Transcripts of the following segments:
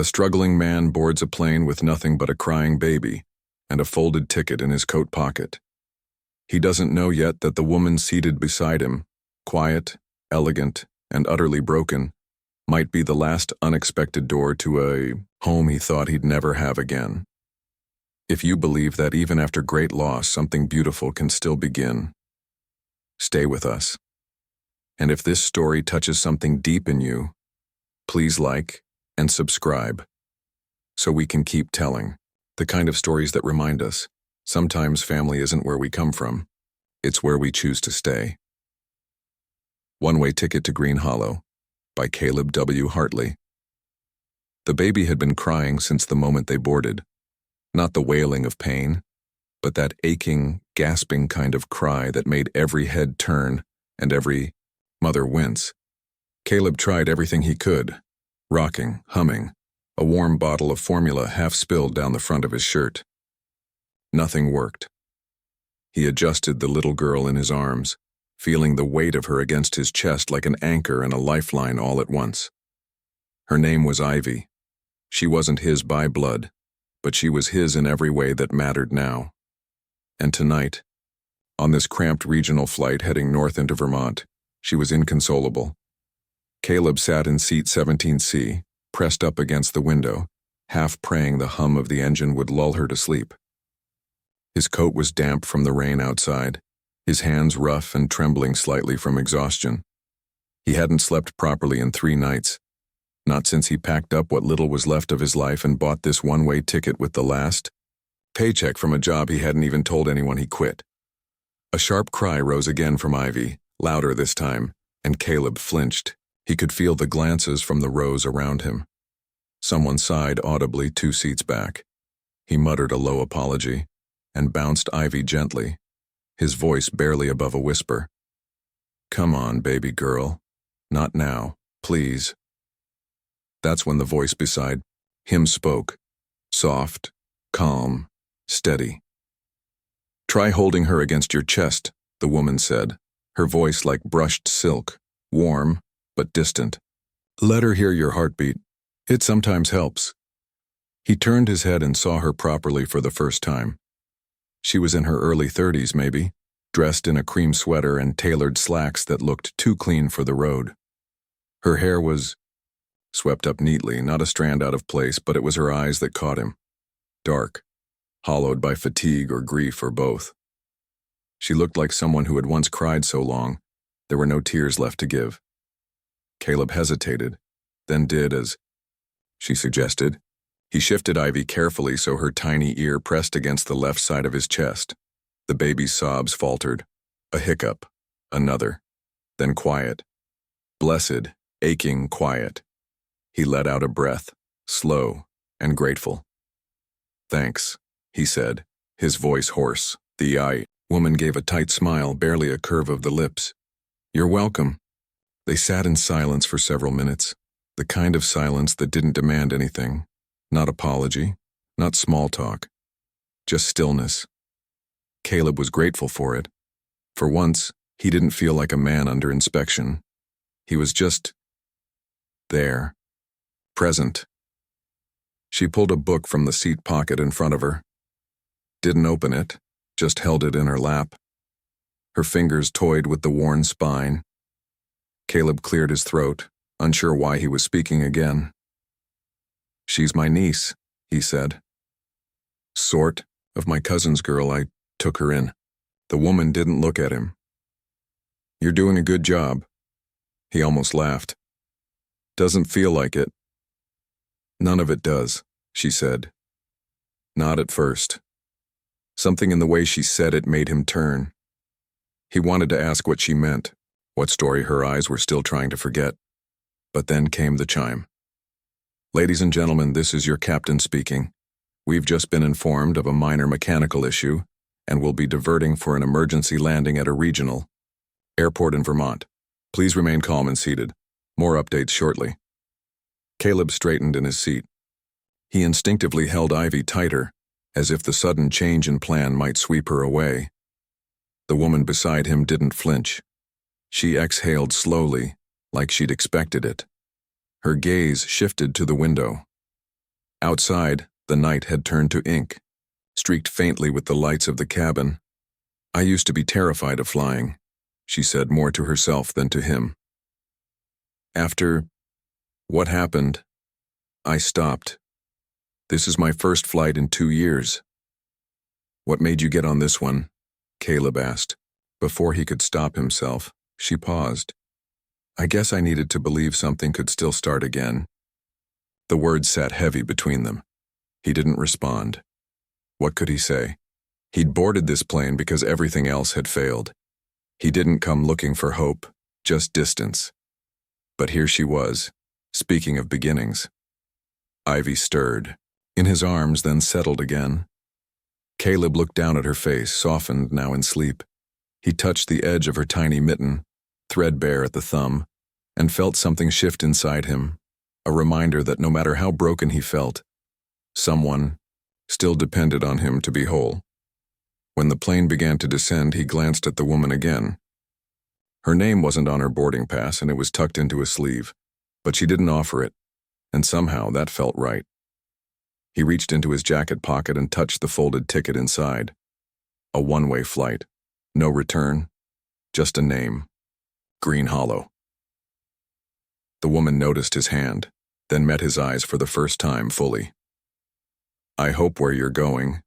A struggling man boards a plane with nothing but a crying baby and a folded ticket in his coat pocket. He doesn't know yet that the woman seated beside him, quiet, elegant, and utterly broken, might be the last unexpected door to a home he thought he'd never have again. If you believe that even after great loss something beautiful can still begin, stay with us. And if this story touches something deep in you, please like and subscribe so we can keep telling the kind of stories that remind us sometimes family isn't where we come from, it's where we choose to stay. One-Way Ticket to Green Hollow by Caleb W. Hartley. The baby had been crying since the moment they boarded. Not the wailing of pain, but that aching, gasping kind of cry that made every head turn and every mother wince. Caleb tried everything he could, rocking, humming, a warm bottle of formula half spilled down the front of his shirt. Nothing worked. He adjusted the little girl in his arms, feeling the weight of her against his chest like an anchor and a lifeline all at once. Her name was Ivy. She wasn't his by blood, but she was his in every way that mattered now. And tonight, on this cramped regional flight heading north into Vermont, she was inconsolable. Caleb sat in seat 17C, pressed up against the window, half praying the hum of the engine would lull her to sleep. His coat was damp from the rain outside, his hands rough and trembling slightly from exhaustion. He hadn't slept properly in 3 nights, not since he packed up what little was left of his life and bought this one-way ticket with the last paycheck from a job he hadn't even told anyone he quit. A sharp cry rose again from Ivy, louder this time, and Caleb flinched. He could feel the glances from the rows around him. Someone sighed audibly 2 seats back. He muttered a low apology and bounced Ivy gently, his voice barely above a whisper. "Come on, baby girl. Not now, please." That's when the voice beside him spoke, soft, calm, steady. "Try holding her against your chest," the woman said, her voice like brushed silk, warm but distant. "Let her hear your heartbeat. It sometimes helps." He turned his head and saw her properly for the first time. She was in her early 30s, maybe, dressed in a cream sweater and tailored slacks that looked too clean for the road. Her hair was swept up neatly, not a strand out of place, but it was her eyes that caught him. Dark, hollowed by fatigue or grief or both. She looked like someone who had once cried so long, there were no tears left to give. Caleb hesitated, then did as she suggested. He shifted Ivy carefully so her tiny ear pressed against the left side of his chest. The baby's sobs faltered. A hiccup, another, then quiet. Blessed, aching quiet. He let out a breath, slow and grateful. "Thanks," he said, his voice hoarse. The woman gave a tight smile, barely a curve of the lips. "You're welcome." They sat in silence for several minutes, the kind of silence that didn't demand anything. Not apology, not small talk, just stillness. Caleb was grateful for it. For once, he didn't feel like a man under inspection. He was just there, present. She pulled a book from the seat pocket in front of her. Didn't open it, just held it in her lap. Her fingers toyed with the worn spine. Caleb cleared his throat, unsure why he was speaking again. "She's my niece," he said. "Sort of my cousin's girl. I took her in." The woman didn't look at him. "You're doing a good job." He almost laughed. "Doesn't feel like it." "None of it does," she said. "Not at first." Something in the way she said it made him turn. He wanted to ask what she meant, what story her eyes were still trying to forget. But then came the chime. "Ladies and gentlemen, this is your captain speaking. We've just been informed of a minor mechanical issue and will be diverting for an emergency landing at a regional airport in Vermont. Please remain calm and seated. More updates shortly." Caleb straightened in his seat. He instinctively held Ivy tighter, as if the sudden change in plan might sweep her away. The woman beside him didn't flinch. She exhaled slowly, like she'd expected it. Her gaze shifted to the window. Outside, the night had turned to ink, streaked faintly with the lights of the cabin. "I used to be terrified of flying," she said, more to herself than to him. "After what happened, I stopped. This is my first flight in 2 years." "What made you get on this one?" Caleb asked. Before he could stop himself, she paused. "I guess I needed to believe something could still start again." The words sat heavy between them. He didn't respond. What could he say? He'd boarded this plane because everything else had failed. He didn't come looking for hope, just distance. But here she was, speaking of beginnings. Ivy stirred, in his arms, then settled again. Caleb looked down at her face, softened now in sleep. He touched the edge of her tiny mitten, threadbare at the thumb, and felt something shift inside him, a reminder that no matter how broken he felt, someone still depended on him to be whole. When the plane began to descend, he glanced at the woman again. Her name wasn't on her boarding pass, and it was tucked into a sleeve, but she didn't offer it, and somehow that felt right. He reached into his jacket pocket and touched the folded ticket inside. A one-way flight. No return. Just a name. Green Hollow. The woman noticed his hand, then met his eyes for the first time fully. "I hope where you're going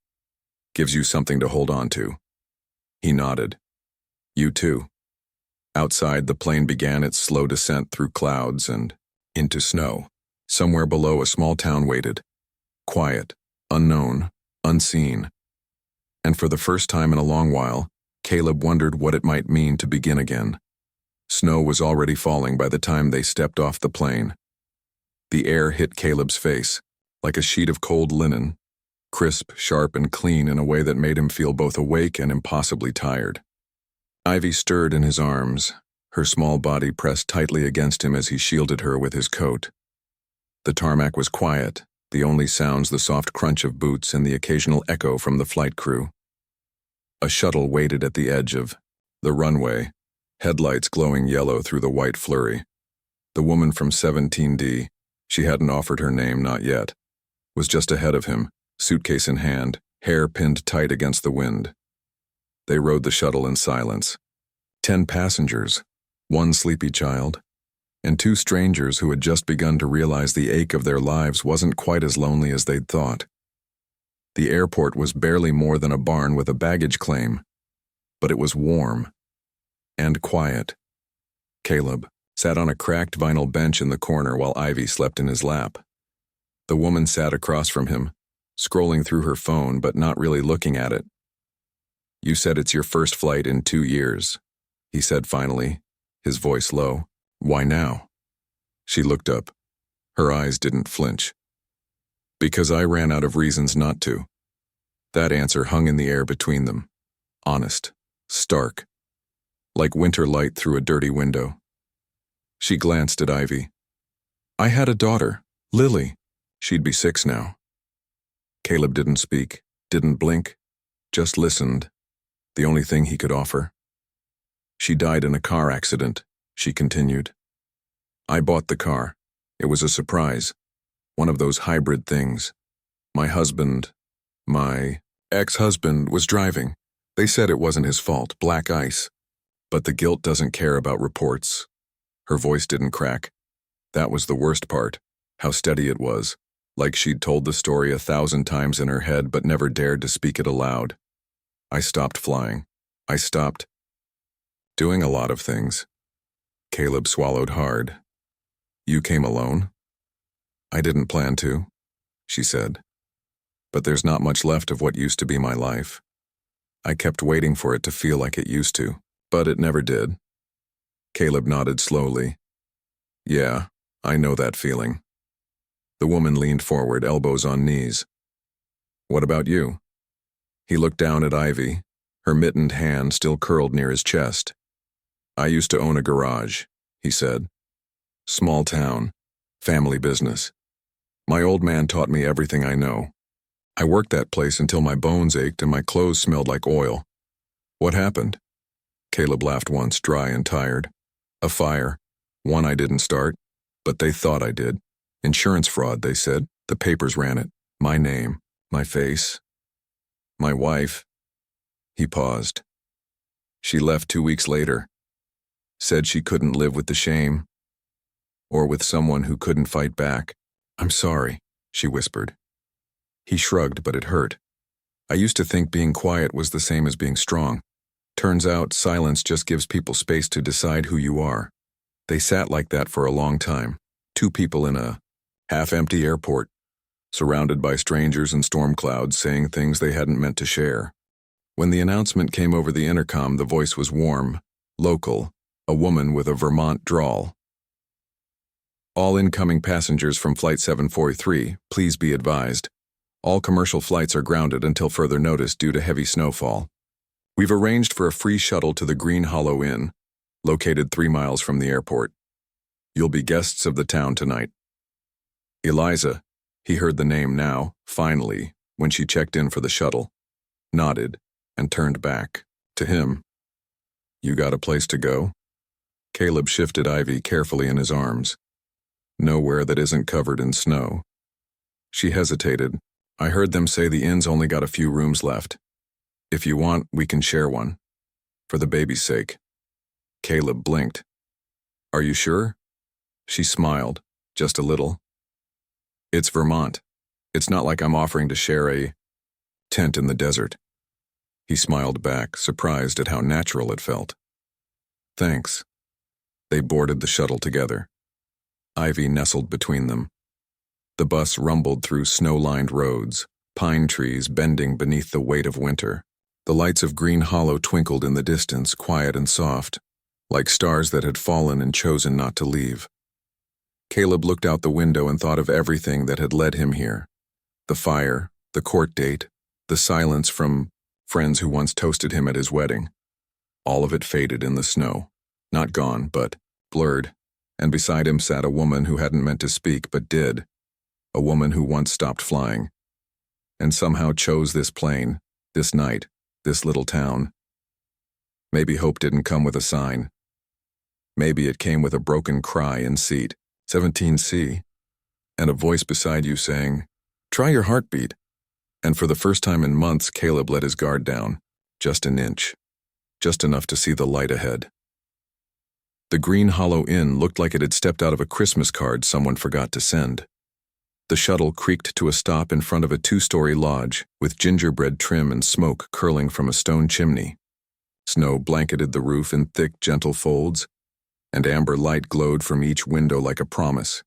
gives you something to hold on to." He nodded. "You too." Outside, the plane began its slow descent through clouds and into snow. Somewhere below, a small town waited. Quiet, unknown, unseen. And for the first time in a long while, Caleb wondered what it might mean to begin again. Snow was already falling by the time they stepped off the plane. The air hit Caleb's face, like a sheet of cold linen, crisp, sharp, and clean in a way that made him feel both awake and impossibly tired. Ivy stirred in his arms, her small body pressed tightly against him as he shielded her with his coat. The tarmac was quiet, the only sounds the soft crunch of boots and the occasional echo from the flight crew. A shuttle waited at the edge of the runway, headlights glowing yellow through the white flurry. The woman from 17D, she hadn't offered her name, not yet, was just ahead of him, suitcase in hand, hair pinned tight against the wind. They rode the shuttle in silence. 10 passengers, 1 sleepy child, and 2 strangers who had just begun to realize the ache of their lives wasn't quite as lonely as they'd thought. The airport was barely more than a barn with a baggage claim, but it was warm and quiet. Caleb sat on a cracked vinyl bench in the corner while Ivy slept in his lap. The woman sat across from him, scrolling through her phone but not really looking at it. "You said it's your first flight in 2 years," he said finally, his voice low. "Why now?" She looked up. Her eyes didn't flinch. "Because I ran out of reasons not to." That answer hung in the air between them. Honest. Stark. Like winter light through a dirty window. She glanced at Ivy. "I had a daughter, Lily. She'd be 6 now." Caleb didn't speak, didn't blink, just listened, the only thing he could offer. "She died in a car accident," she continued. "I bought the car. It was a surprise. One of those hybrid things. My ex-husband was driving. They said it wasn't his fault, black ice. But the guilt doesn't care about reports." Her voice didn't crack. That was the worst part, how steady it was, like she'd told the story 1,000 times in her head but never dared to speak it aloud. "I stopped flying. I stopped doing a lot of things." Caleb swallowed hard. "You came alone?" "I didn't plan to," she said. "But there's not much left of what used to be my life. I kept waiting for it to feel like it used to, but it never did." Caleb nodded slowly. "Yeah, I know that feeling." The woman leaned forward, elbows on knees. "What about you?" He looked down at Ivy, her mittened hand still curled near his chest. "I used to own a garage," he said. "Small town, family business. My old man taught me everything I know. I worked that place until my bones ached and my clothes smelled like oil." "What happened?" Caleb laughed once, dry and tired. "A fire. One I didn't start, but they thought I did. Insurance fraud, they said. The papers ran it. My name, my face, my wife. He paused. She left 2 weeks later. Said she couldn't live with the shame, or with someone who couldn't fight back. I'm sorry, she whispered. He shrugged, but it hurt. I used to think being quiet was the same as being strong. Turns out silence just gives people space to decide who you are. They sat like that for a long time. 2 people in a half-empty airport, surrounded by strangers and storm clouds saying things they hadn't meant to share. When the announcement came over the intercom, the voice was warm, local, a woman with a Vermont drawl. All incoming passengers from Flight 743, please be advised. All commercial flights are grounded until further notice due to heavy snowfall. We've arranged for a free shuttle to the Green Hollow Inn, located 3 miles from the airport. You'll be guests of the town tonight. Eliza, he heard the name now, finally, when she checked in for the shuttle, nodded, and turned back. To him. You got a place to go? Caleb shifted Ivy carefully in his arms. Nowhere that isn't covered in snow. She hesitated. I heard them say the inn's only got a few rooms left. If you want, we can share one. For the baby's sake. Caleb blinked. Are you sure? She smiled, just a little. It's Vermont. It's not like I'm offering to share a tent in the desert. He smiled back, surprised at how natural it felt. Thanks. They boarded the shuttle together. Ivy nestled between them. The bus rumbled through snow-lined roads, pine trees bending beneath the weight of winter. The lights of Green Hollow twinkled in the distance, quiet and soft, like stars that had fallen and chosen not to leave. Caleb looked out the window and thought of everything that had led him here. The fire, the court date, the silence from friends who once toasted him at his wedding. All of it faded in the snow. Not gone, but blurred. And beside him sat a woman who hadn't meant to speak but did. A woman who once stopped flying. And somehow chose this plane, this night, this little town. Maybe hope didn't come with a sign. Maybe it came with a broken cry in seat 17C, and a voice beside you saying, try your heartbeat. And for the first time in months, Caleb let his guard down, just an inch, just enough to see the light ahead. The Green Hollow Inn looked like it had stepped out of a Christmas card someone forgot to send. The shuttle creaked to a stop in front of a 2-story lodge with gingerbread trim and smoke curling from a stone chimney. Snow blanketed the roof in thick, gentle folds, and amber light glowed from each window like a promise.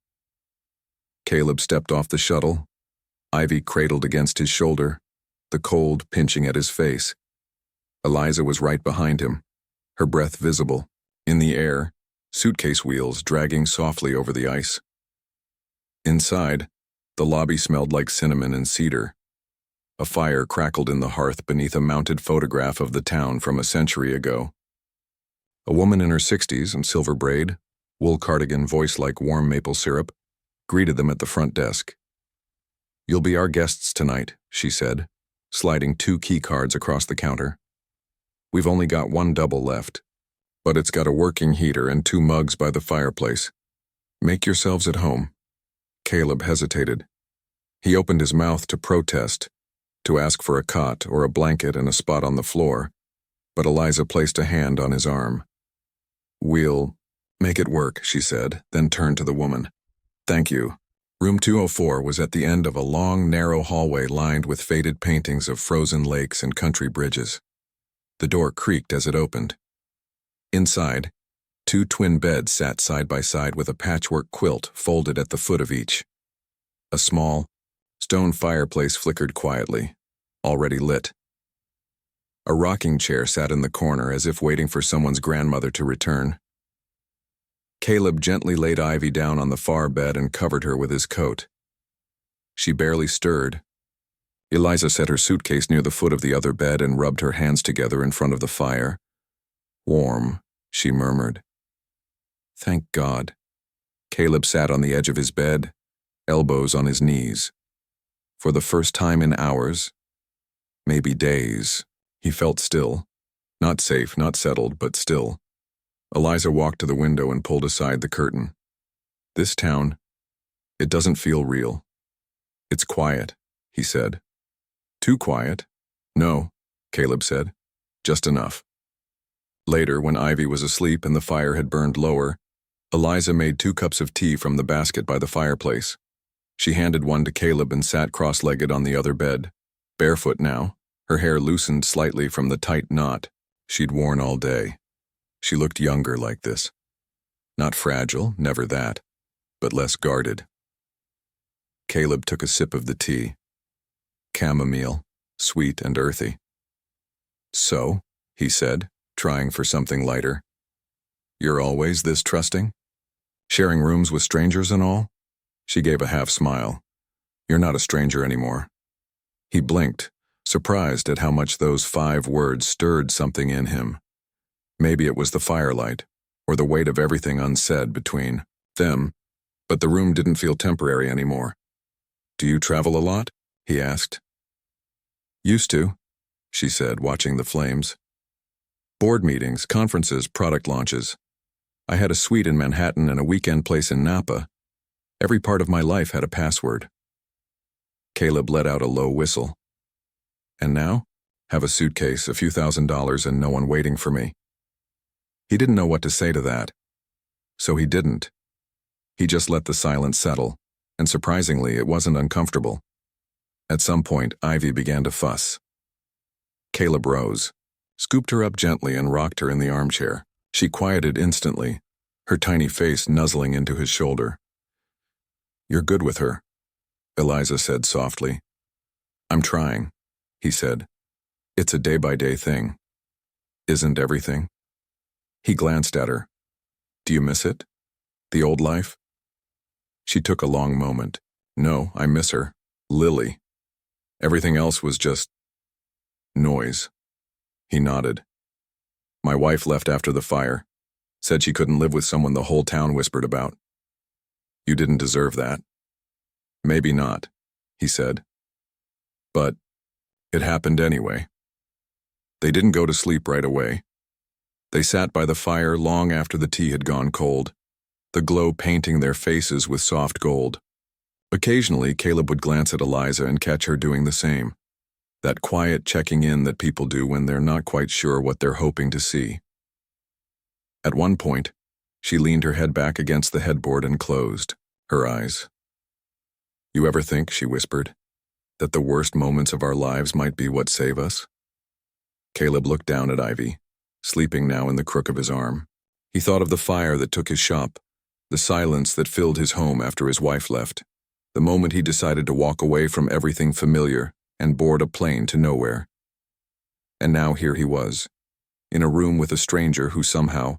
Caleb stepped off the shuttle, Ivy cradled against his shoulder, the cold pinching at his face. Eliza was right behind him, her breath visible, in the air, suitcase wheels dragging softly over the ice. Inside, the lobby smelled like cinnamon and cedar. A fire crackled in the hearth beneath a mounted photograph of the town from a century ago. A woman in her 60s and silver braid, wool cardigan voice like warm maple syrup, greeted them at the front desk. You'll be our guests tonight, she said, sliding 2 key cards across the counter. We've only got 1 double left, but it's got a working heater and 2 mugs by the fireplace. Make yourselves at home. Caleb hesitated. He opened his mouth to protest, to ask for a cot or a blanket and a spot on the floor, but Eliza placed a hand on his arm. We'll make it work, she said, then turned to the woman. Thank you. Room 204 was at the end of a long, narrow hallway lined with faded paintings of frozen lakes and country bridges. The door creaked as it opened. Inside, 2 twin beds sat side by side with a patchwork quilt folded at the foot of each. A small, stone fireplace flickered quietly, already lit. A rocking chair sat in the corner as if waiting for someone's grandmother to return. Caleb gently laid Ivy down on the far bed and covered her with his coat. She barely stirred. Eliza set her suitcase near the foot of the other bed and rubbed her hands together in front of the fire. Warm, she murmured. Thank God. Caleb sat on the edge of his bed, elbows on his knees. For the first time in hours, maybe days, he felt still. Not safe, not settled, but still. Eliza walked to the window and pulled aside the curtain. This town, it doesn't feel real. It's quiet, he said. Too quiet? No, Caleb said. Just enough. Later, when Ivy was asleep and the fire had burned lower, Eliza made 2 cups of tea from the basket by the fireplace. She handed one to Caleb and sat cross-legged on the other bed, barefoot now, her hair loosened slightly from the tight knot she'd worn all day. She looked younger like this. Not fragile, never that, but less guarded. Caleb took a sip of the tea. Chamomile, sweet and earthy. So, he said, trying for something lighter. You're always this trusting? Sharing rooms with strangers and all? She gave a half smile. You're not a stranger anymore. He blinked, surprised at how much those 5 words stirred something in him. Maybe it was the firelight, or the weight of everything unsaid between them, but the room didn't feel temporary anymore. Do you travel a lot? He asked. Used to, she said, watching the flames. Board meetings, conferences, product launches. I had a suite in Manhattan and a weekend place in Napa. Every part of my life had a password. Caleb let out a low whistle. And now? Have a suitcase, a few $1,000s, and no one waiting for me. He didn't know what to say to that. So he didn't. He just let the silence settle, and surprisingly, it wasn't uncomfortable. At some point, Ivy began to fuss. Caleb rose, scooped her up gently and rocked her in the armchair. She quieted instantly, her tiny face nuzzling into his shoulder. You're good with her, Eliza said softly. I'm trying, he said. It's a day-by-day thing. Isn't everything? He glanced at her. Do you miss it? The old life? She took a long moment. No, I miss her. Lily. Everything else was just noise. He nodded. My wife left after the fire. Said she couldn't live with someone the whole town whispered about. You didn't deserve that. Maybe not, he said. But it happened anyway. They didn't go to sleep right away. They sat by the fire long after the tea had gone cold, the glow painting their faces with soft gold. Occasionally, Caleb would glance at Eliza and catch her doing the same. That quiet checking in that people do when they're not quite sure what they're hoping to see. At one point, she leaned her head back against the headboard and closed her eyes. You ever think, she whispered, that the worst moments of our lives might be what save us? Caleb looked down at Ivy, sleeping now in the crook of his arm. He thought of the fire that took his shop, the silence that filled his home after his wife left, the moment he decided to walk away from everything familiar and board a plane to nowhere. And now here he was, in a room with a stranger who somehow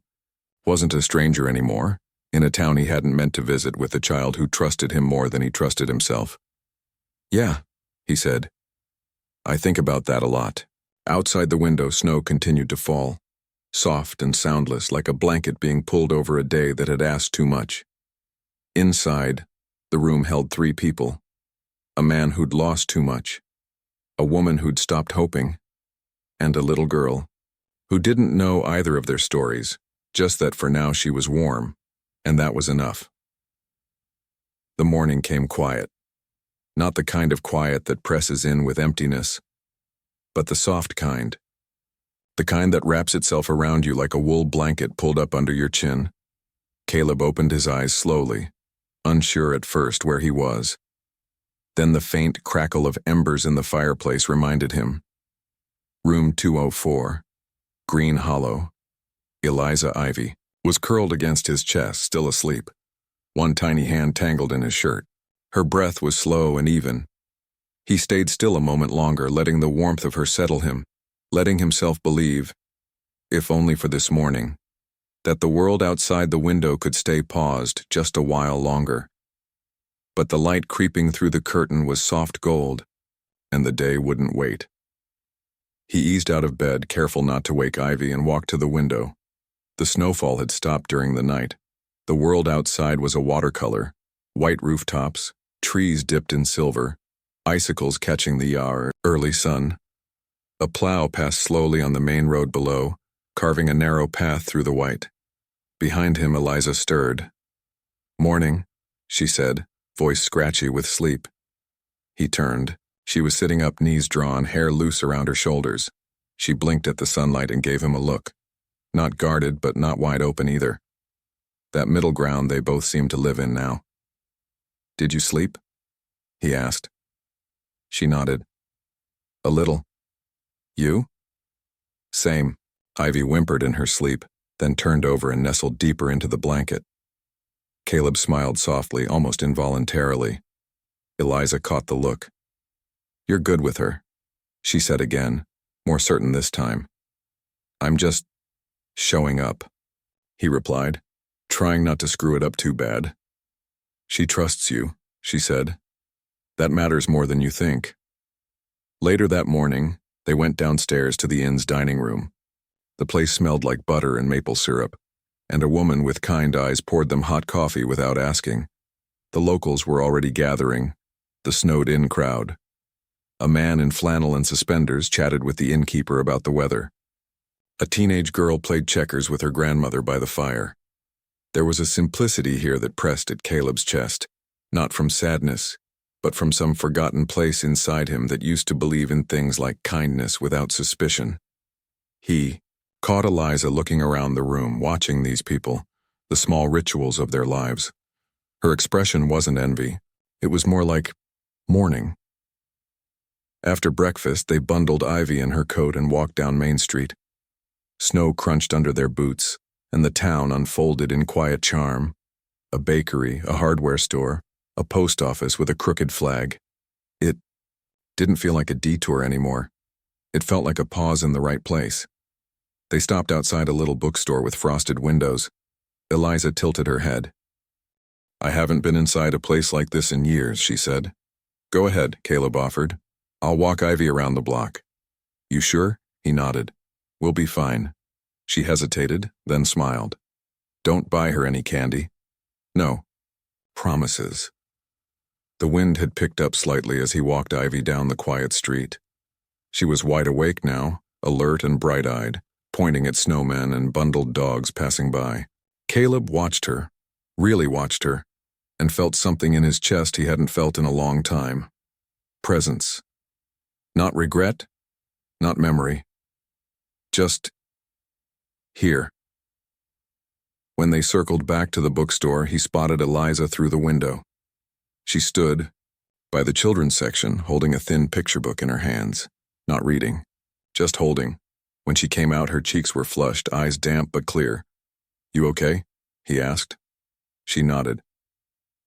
wasn't a stranger anymore, in a town he hadn't meant to visit with a child who trusted him more than he trusted himself. Yeah, he said. I think about that a lot. Outside the window, snow continued to fall, soft and soundless like a blanket being pulled over a day that had asked too much. Inside, the room held 3 people. A man who'd lost too much, a woman who'd stopped hoping, and a little girl who didn't know either of their stories, just that for now she was warm, and that was enough. The morning came quiet. Not the kind of quiet that presses in with emptiness, but the soft kind. The kind that wraps itself around you like a wool blanket pulled up under your chin. Caleb opened his eyes slowly, unsure at first where he was. Then the faint crackle of embers in the fireplace reminded him. Room 204, Green Hollow. Eliza Ivy was curled against his chest, still asleep, one tiny hand tangled in his shirt. Her breath was slow and even. He stayed still a moment longer, letting the warmth of her settle him, letting himself believe, if only for this morning, that the world outside the window could stay paused just a while longer. But the light creeping through the curtain was soft gold, and the day wouldn't wait. He eased out of bed, careful not to wake Ivy, and walked to the window. The snowfall had stopped during the night. The world outside was a watercolor, white rooftops, trees dipped in silver, icicles catching the early sun. A plow passed slowly on the main road below, carving a narrow path through the white. Behind him, Eliza stirred. Morning, she said, voice scratchy with sleep. He turned. She was sitting up, knees drawn, hair loose around her shoulders. She blinked at the sunlight and gave him a look. Not guarded, but not wide open either. That middle ground they both seemed to live in now. "Did you sleep?" he asked. She nodded. "A little. You?" "Same." Ivy whimpered in her sleep, then turned over and nestled deeper into the blanket. Caleb smiled softly, almost involuntarily. Eliza caught the look. "You're good with her," she said again, more certain this time. "I'm just showing up," he replied, trying not to screw it up too bad. "She trusts you," she said. "That matters more than you think." Later that morning, they went downstairs to the inn's dining room. The place smelled like butter and maple syrup, and a woman with kind eyes poured them hot coffee without asking. The locals were already gathering, the snowed-in crowd. A man in flannel and suspenders chatted with the innkeeper about the weather. A teenage girl played checkers with her grandmother by the fire. There was a simplicity here that pressed at Caleb's chest, not from sadness, but from some forgotten place inside him that used to believe in things like kindness without suspicion. He caught Eliza looking around the room, watching these people, the small rituals of their lives. Her expression wasn't envy. It was more like mourning. After breakfast, they bundled Ivy in her coat and walked down Main Street. Snow crunched under their boots, and the town unfolded in quiet charm. A bakery, a hardware store, a post office with a crooked flag. It didn't feel like a detour anymore. It felt like a pause in the right place. They stopped outside a little bookstore with frosted windows. Eliza tilted her head. "I haven't been inside a place like this in years," she said. "Go ahead," Caleb offered. "I'll walk Ivy around the block." "You sure?" He nodded. "We'll be fine." She hesitated, then smiled. "Don't buy her any candy." "No." Promises. The wind had picked up slightly as he walked Ivy down the quiet street. She was wide awake now, alert and bright-eyed, pointing at snowmen and bundled dogs passing by. Caleb watched her, really watched her, and felt something in his chest he hadn't felt in a long time. Presence. Not regret, not memory. Just here. When they circled back to the bookstore, he spotted Eliza through the window. She stood by the children's section, holding a thin picture book in her hands, not reading, just holding. When she came out, her cheeks were flushed, eyes damp but clear. "You okay?" he asked. She nodded.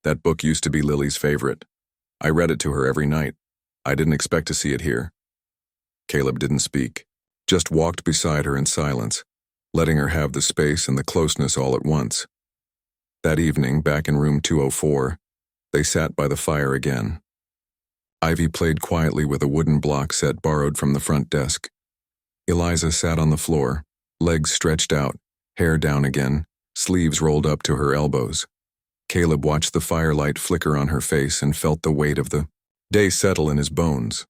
"That book used to be Lily's favorite. I read it to her every night. I didn't expect to see it here." Caleb didn't speak, just walked beside her in silence, letting her have the space and the closeness all at once. That evening, back in room 204, they sat by the fire again. Ivy played quietly with a wooden block set borrowed from the front desk. Eliza sat on the floor, legs stretched out, hair down again, sleeves rolled up to her elbows. Caleb watched the firelight flicker on her face and felt the weight of the day settle in his bones.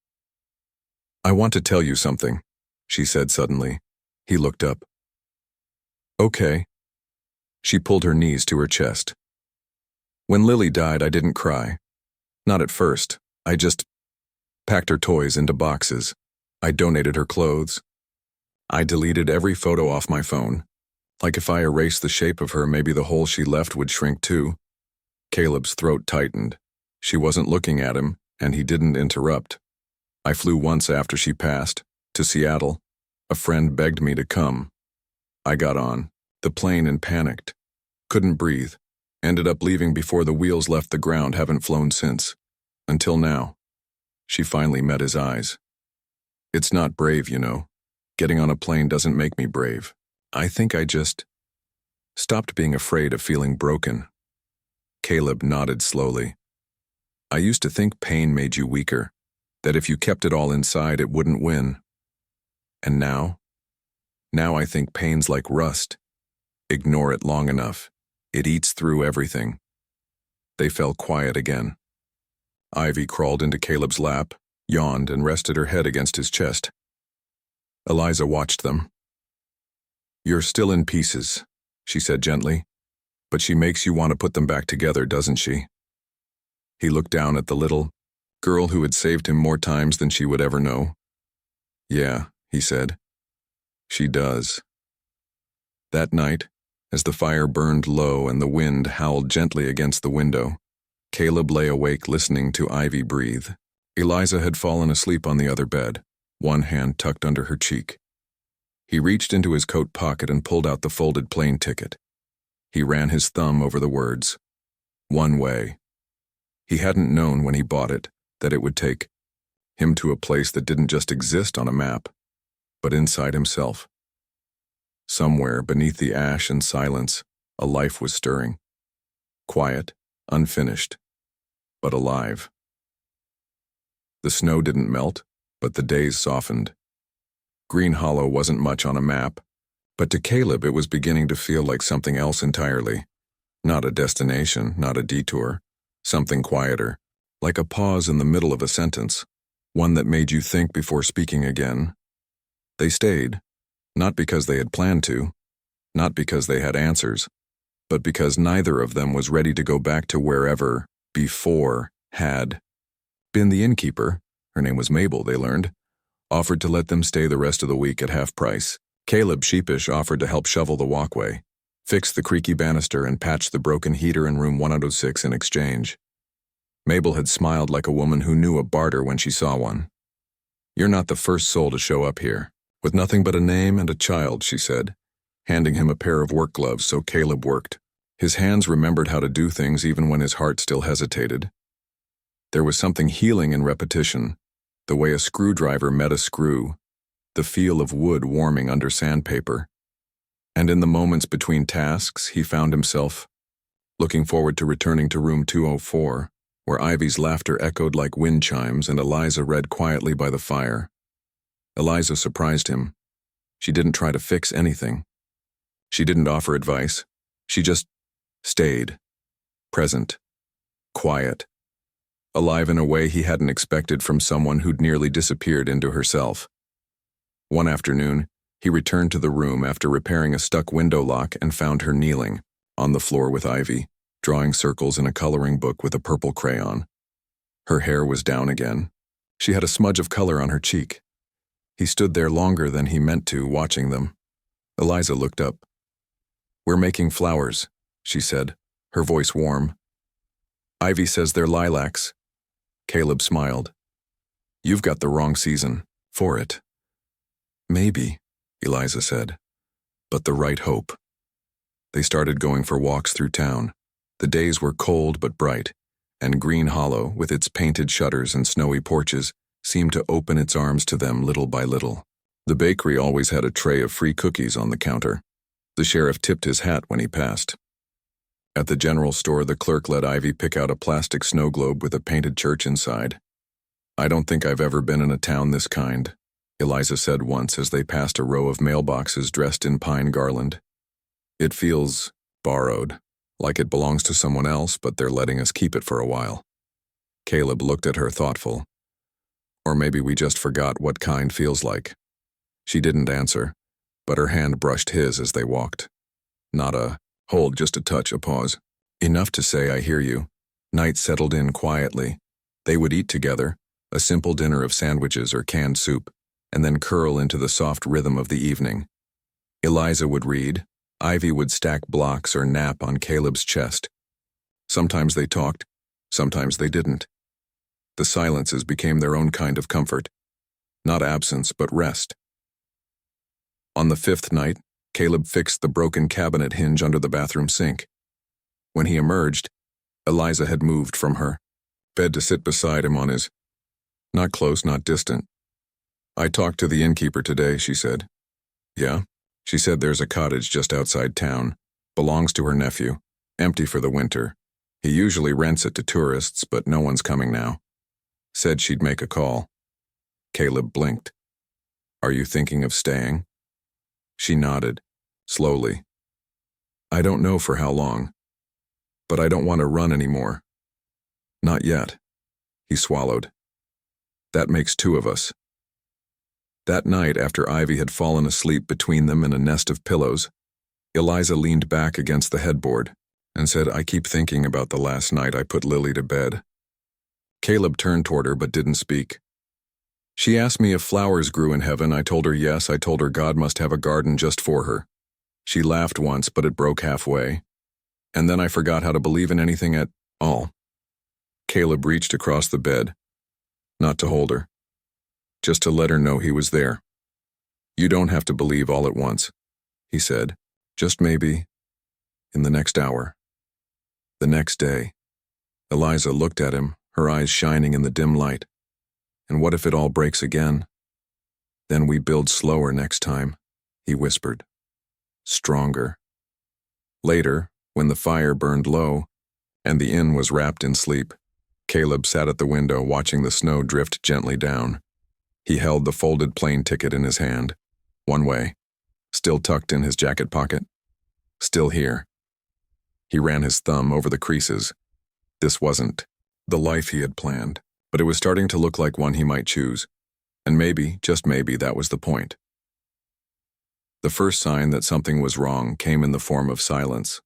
"I want to tell you something," she said suddenly. He looked up. "Okay." She pulled her knees to her chest. "When Lily died, I didn't cry. Not at first. I just packed her toys into boxes. I donated her clothes. I deleted every photo off my phone. Like if I erased the shape of her, maybe the hole she left would shrink too." Caleb's throat tightened. She wasn't looking at him, and he didn't interrupt. "I flew once after she passed, to Seattle. A friend begged me to come. I got on the plane and panicked. Couldn't breathe. Ended up leaving before the wheels left the ground, haven't flown since. Until now." She finally met his eyes. "It's not brave, you know. Getting on a plane doesn't make me brave. I think I just stopped being afraid of feeling broken." Caleb nodded slowly. "I used to think pain made you weaker, that if you kept it all inside, it wouldn't win. And now I think pain's like rust. Ignore it long enough. It eats through everything." They fell quiet again. Ivy crawled into Caleb's lap, yawned, and rested her head against his chest. Eliza watched them. "You're still in pieces," she said gently, "but she makes you want to put them back together, doesn't she?" He looked down at the little Girl who had saved him more times than she would ever know. Yeah, he said. She does. That night, as the fire burned low and the wind howled gently against the window, Caleb lay awake listening to Ivy breathe. Eliza had fallen asleep on the other bed, one hand tucked under her cheek. He reached into his coat pocket and pulled out the folded plane ticket. He ran his thumb over the words. One way. He hadn't known when he bought it that it would take him to a place that didn't just exist on a map, but inside himself. Somewhere beneath the ash and silence, a life was stirring. Quiet, unfinished, but alive. The snow didn't melt, but the days softened. Green Hollow wasn't much on a map, but to Caleb it was beginning to feel like something else entirely. Not a destination, not a detour, something quieter, like a pause in the middle of a sentence, one that made you think before speaking again. They stayed, not because they had planned to, not because they had answers, but because neither of them was ready to go back to wherever before had been. The innkeeper, her name was Mabel, they learned, offered to let them stay the rest of the week at half price. Caleb, sheepish, offered to help shovel the walkway, fix the creaky banister, and patch the broken heater in room 106 in exchange. Mabel had smiled like a woman who knew a barter when she saw one. You're not the first soul to show up here. With nothing but a name and a child, she said, handing him a pair of work gloves so Caleb worked. His hands remembered how to do things even when his heart still hesitated. There was something healing in repetition, the way a screwdriver met a screw, the feel of wood warming under sandpaper. And in the moments between tasks, he found himself looking forward to returning to room 204, where Ivy's laughter echoed like wind chimes and Eliza read quietly by the fire. Eliza surprised him. She didn't try to fix anything. She didn't offer advice. She just stayed, present, quiet, alive in a way he hadn't expected from someone who'd nearly disappeared into herself. One afternoon, he returned to the room after repairing a stuck window lock and found her kneeling on the floor with Ivy, drawing circles in a coloring book with a purple crayon. Her hair was down again. She had a smudge of color on her cheek. He stood there longer than he meant to, watching them. Eliza looked up. We're making flowers, she said, her voice warm. Ivy says they're lilacs. Caleb smiled. You've got the wrong season for it. Maybe, Eliza said, but the right hope. They started going for walks through town. The days were cold but bright, and Green Hollow, with its painted shutters and snowy porches, seemed to open its arms to them little by little. The bakery always had a tray of free cookies on the counter. The sheriff tipped his hat when he passed. At the general store, the clerk let Ivy pick out a plastic snow globe with a painted church inside. I don't think I've ever been in a town this kind, Eliza said once as they passed a row of mailboxes dressed in pine garland. It feels borrowed, like it belongs to someone else, but they're letting us keep it for a while. Caleb looked at her thoughtful. Or maybe we just forgot what kind feels like. She didn't answer, but her hand brushed his as they walked. Not a hold, just a touch, a pause. Enough to say, I hear you. Night settled in quietly. They would eat together, a simple dinner of sandwiches or canned soup, and then curl into the soft rhythm of the evening. Eliza would read. Ivy would stack blocks or nap on Caleb's chest. Sometimes they talked, sometimes they didn't. The silences became their own kind of comfort. Not absence, but rest. On the fifth night, Caleb fixed the broken cabinet hinge under the bathroom sink. When he emerged, Eliza had moved from her bed to sit beside him on his, not close, not distant. I talked to the innkeeper today, she said. Yeah? She said there's a cottage just outside town, belongs to her nephew, empty for the winter. He usually rents it to tourists, but no one's coming now. Said she'd make a call. Caleb blinked. Are you thinking of staying? She nodded, slowly. I don't know for how long, but I don't want to run anymore. Not yet. He swallowed. That makes two of us. That night, after Ivy had fallen asleep between them in a nest of pillows, Eliza leaned back against the headboard and said, I keep thinking about the last night I put Lily to bed. Caleb turned toward her but didn't speak. She asked me if flowers grew in heaven. I told her yes. I told her God must have a garden just for her. She laughed once, but it broke halfway. And then I forgot how to believe in anything at all. Caleb reached across the bed, not to hold her, just to let her know he was there. You don't have to believe all at once, he said. Just maybe in the next hour. The next day. Eliza looked at him, her eyes shining in the dim light. And what if it all breaks again? Then we build slower next time, he whispered. Stronger. Later, when the fire burned low and the inn was wrapped in sleep, Caleb sat at the window watching the snow drift gently down. He held the folded plane ticket in his hand, one way, still tucked in his jacket pocket. Still here. He ran his thumb over the creases. This wasn't the life he had planned, but it was starting to look like one he might choose. And maybe, just maybe, that was the point. The first sign that something was wrong came in the form of silence.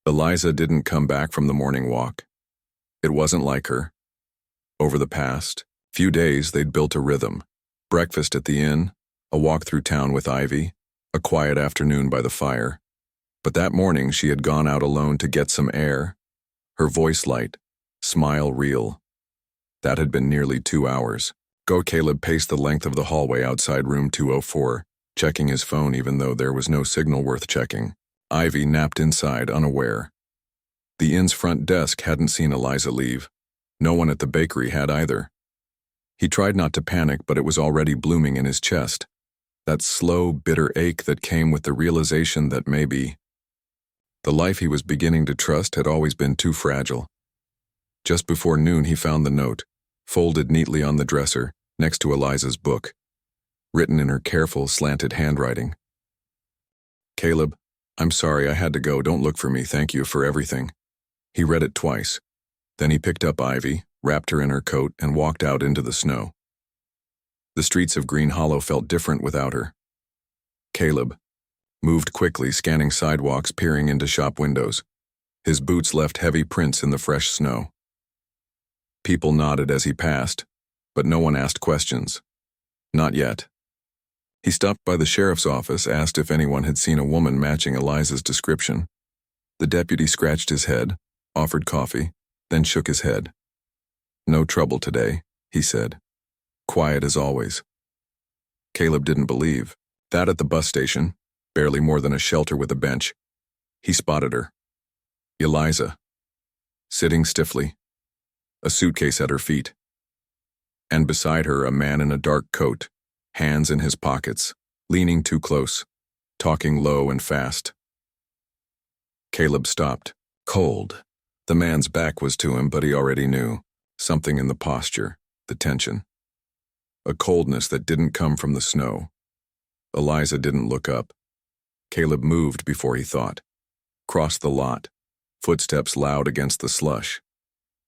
Eliza didn't come back from the morning walk. It wasn't like her. Over the past few days, they'd built a rhythm. Breakfast at the inn, a walk through town with Ivy, a quiet afternoon by the fire. But that morning she had gone out alone to get some air, her voice light, smile real. That had been nearly 2 hours. Caleb paced the length of the hallway outside room 204, checking his phone even though there was no signal worth checking. Ivy napped inside, unaware. The inn's front desk hadn't seen Eliza leave. No one at the bakery had either. He tried not to panic, but it was already blooming in his chest. That slow, bitter ache that came with the realization that maybe the life he was beginning to trust had always been too fragile. Just before noon he found the note, folded neatly on the dresser, next to Eliza's book, written in her careful, slanted handwriting. Caleb, I'm sorry I had to go. Don't look for me. Thank you for everything. He read it twice. Then he picked up Ivy, wrapped her in her coat, and walked out into the snow. The streets of Green Hollow felt different without her. Caleb moved quickly, scanning sidewalks, peering into shop windows. His boots left heavy prints in the fresh snow. People nodded as he passed, but no one asked questions. Not yet. He stopped by the sheriff's office, asked if anyone had seen a woman matching Eliza's description. The deputy scratched his head, offered coffee, then shook his head. No trouble today, he said. Quiet as always. Caleb didn't believe. That at the bus station, barely more than a shelter with a bench, he spotted her. Eliza, sitting stiffly, a suitcase at her feet. And beside her, a man in a dark coat, hands in his pockets, leaning too close, talking low and fast. Caleb stopped, cold. The man's back was to him, but he already knew. Something in the posture, the tension. A coldness that didn't come from the snow. Eliza didn't look up. Caleb moved before he thought. Crossed the lot, footsteps loud against the slush.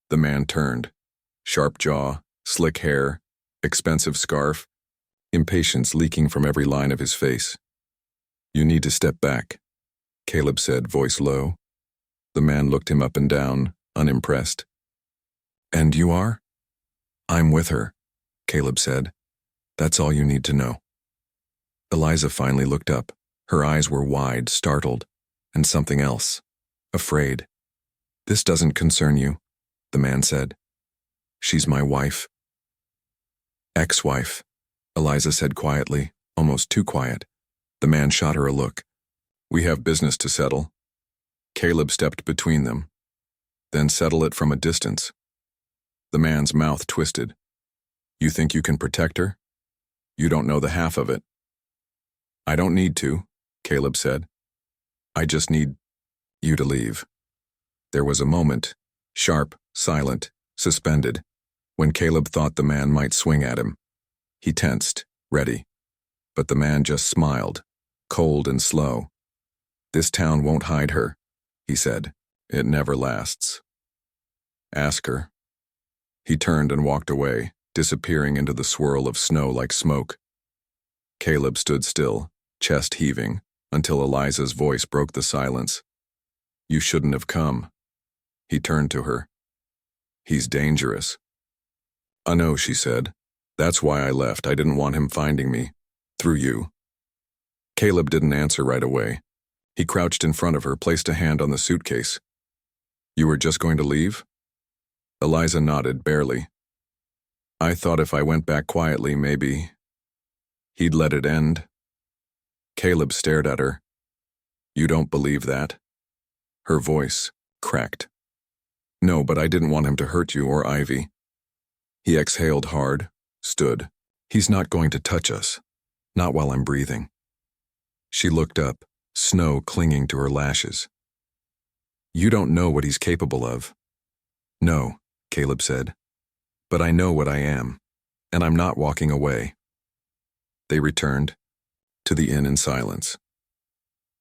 The man turned. Sharp jaw, slick hair, expensive scarf, impatience leaking from every line of his face. You need to step back, Caleb said, voice low. The man looked him up and down, unimpressed. And you are? I'm with her, Caleb said. That's all you need to know. Eliza finally looked up. Her eyes were wide, startled, and something else, afraid. This doesn't concern you, the man said. She's my wife. Ex-wife, Eliza said quietly, almost too quiet. The man shot her a look. We have business to settle. Caleb stepped between them. Then settle it from a distance. The man's mouth twisted. You think you can protect her? You don't know the half of it. I don't need to, Caleb said. I just need you to leave. There was a moment, sharp, silent, suspended, when Caleb thought the man might swing at him. He tensed, ready. But the man just smiled, cold and slow. This town won't hide her, he said. It never lasts. Ask her. He turned and walked away, disappearing into the swirl of snow like smoke. Caleb stood still, chest heaving, until Eliza's voice broke the silence. You shouldn't have come. He turned to her. He's dangerous. I know, she said. That's why I left. I didn't want him finding me. Through you. Caleb didn't answer right away. He crouched in front of her, placed a hand on the suitcase. You were just going to leave? Eliza nodded, barely. I thought if I went back quietly, maybe he'd let it end. Caleb stared at her. You don't believe that? Her voice cracked. No, but I didn't want him to hurt you or Ivy. He exhaled hard, stood. He's not going to touch us. Not while I'm breathing. She looked up, snow clinging to her lashes. You don't know what he's capable of. No, Caleb said. But I know what I am, and I'm not walking away. They returned to the inn in silence.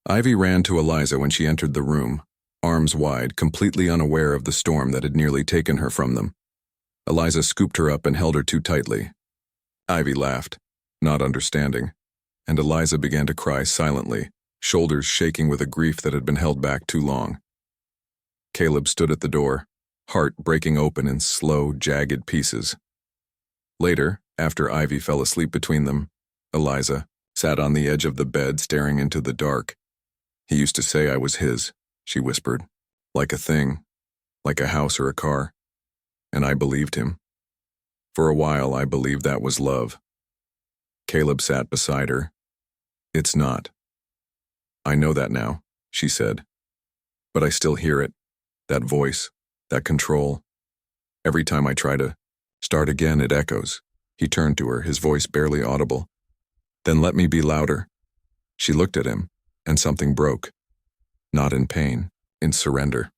Ivy ran to Eliza when she entered the room, arms wide, completely unaware of the storm that had nearly taken her from them. Eliza scooped her up and held her too tightly. Ivy laughed, not understanding, and Eliza began to cry silently, shoulders shaking with a grief that had been held back too long. Caleb stood at the door, heart breaking open in slow, jagged pieces. Later, after Ivy fell asleep between them, Eliza sat on the edge of the bed staring into the dark. He used to say I was his, she whispered, like a thing, like a house or a car. And I believed him. For a while, I believed that was love. Caleb sat beside her. It's not. I know that now, she said. But I still hear it, that voice, that control. Every time I try to start again, it echoes. He turned to her, his voice barely audible. Then let me be louder. She looked at him, and something broke. Not in pain, in surrender.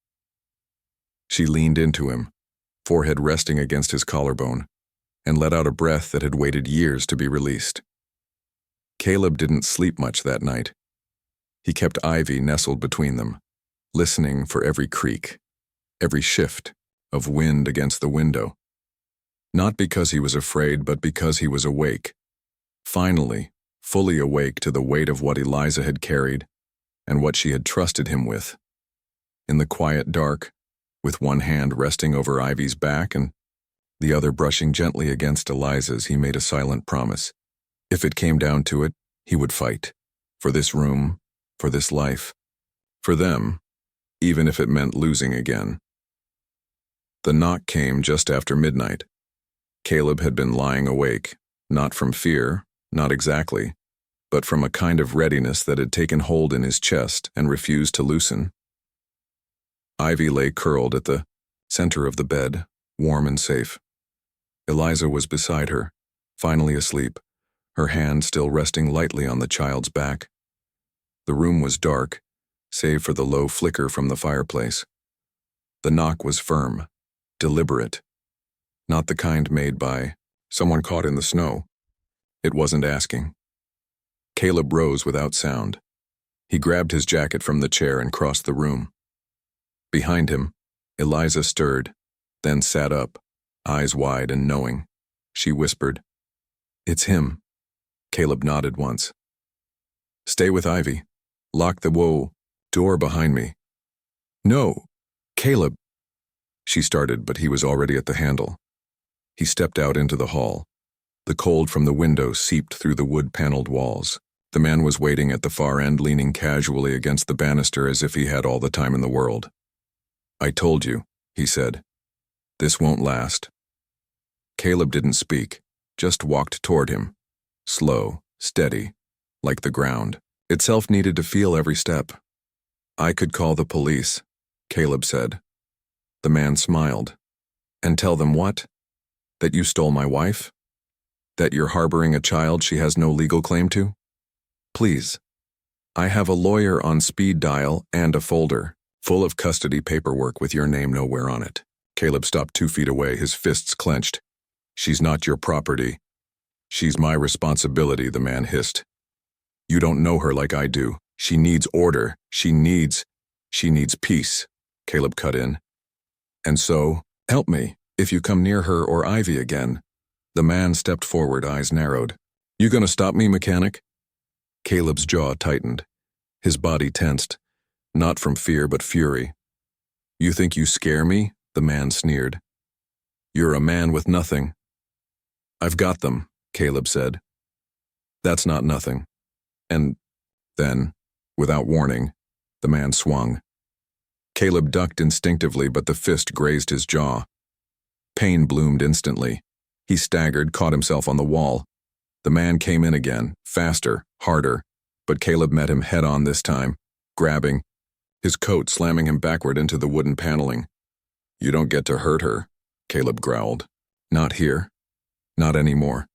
She leaned into him, forehead resting against his collarbone, and let out a breath that had waited years to be released. Caleb didn't sleep much that night. He kept Ivy nestled between them, listening for every creak, every shift of wind against the window. Not because he was afraid, but because he was awake. Finally, fully awake to the weight of what Eliza had carried and what she had trusted him with. In the quiet dark, with one hand resting over Ivy's back and the other brushing gently against Eliza's, he made a silent promise. If it came down to it, he would fight. For this room, for this life, for them, even if it meant losing again. The knock came just after midnight. Caleb had been lying awake, not from fear, not exactly, but from a kind of readiness that had taken hold in his chest and refused to loosen. Ivy lay curled at the center of the bed, warm and safe. Eliza was beside her, finally asleep, her hand still resting lightly on the child's back. The room was dark, save for the low flicker from the fireplace. The knock was firm, deliberate, not the kind made by someone caught in the snow. It wasn't asking. Caleb rose without sound. He grabbed his jacket from the chair and crossed the room. Behind him, Eliza stirred, then sat up, eyes wide and knowing. She whispered, "It's him." Caleb nodded once. "Stay with Ivy. Lock the door behind me." "No, Caleb." She started, but he was already at the handle. He stepped out into the hall. The cold from the window seeped through the wood-paneled walls. The man was waiting at the far end, leaning casually against the banister as if he had all the time in the world. "I told you," he said. "This won't last." Caleb didn't speak, just walked toward him. Slow, steady, like the ground. Itself needed to feel every step. "I could call the police," Caleb said. The man smiled. "And tell them what? That you stole my wife? That you're harboring a child she has no legal claim to? Please. I have a lawyer on speed dial and a folder, full of custody paperwork with your name nowhere on it." Caleb stopped 2 feet away, his fists clenched. "She's not your property. She's my responsibility," the man hissed. "You don't know her like I do. She needs order. She needs peace," Caleb cut in. "And so, help me, if you come near her or Ivy again." The man stepped forward, eyes narrowed. "You gonna stop me, mechanic?" Caleb's jaw tightened. His body tensed, not from fear but fury. "You think you scare me?" the man sneered. You're a man with nothing. I've got them, Caleb said. That's not nothing. And then, without warning, the man swung. Caleb ducked instinctively, but the fist grazed his jaw. Pain bloomed instantly. He staggered, caught himself on the wall. The man came in again, faster, harder, but Caleb met him head-on this time, grabbing, his coat slamming him backward into the wooden paneling. You don't get to hurt her, Caleb growled. Not here. Not anymore.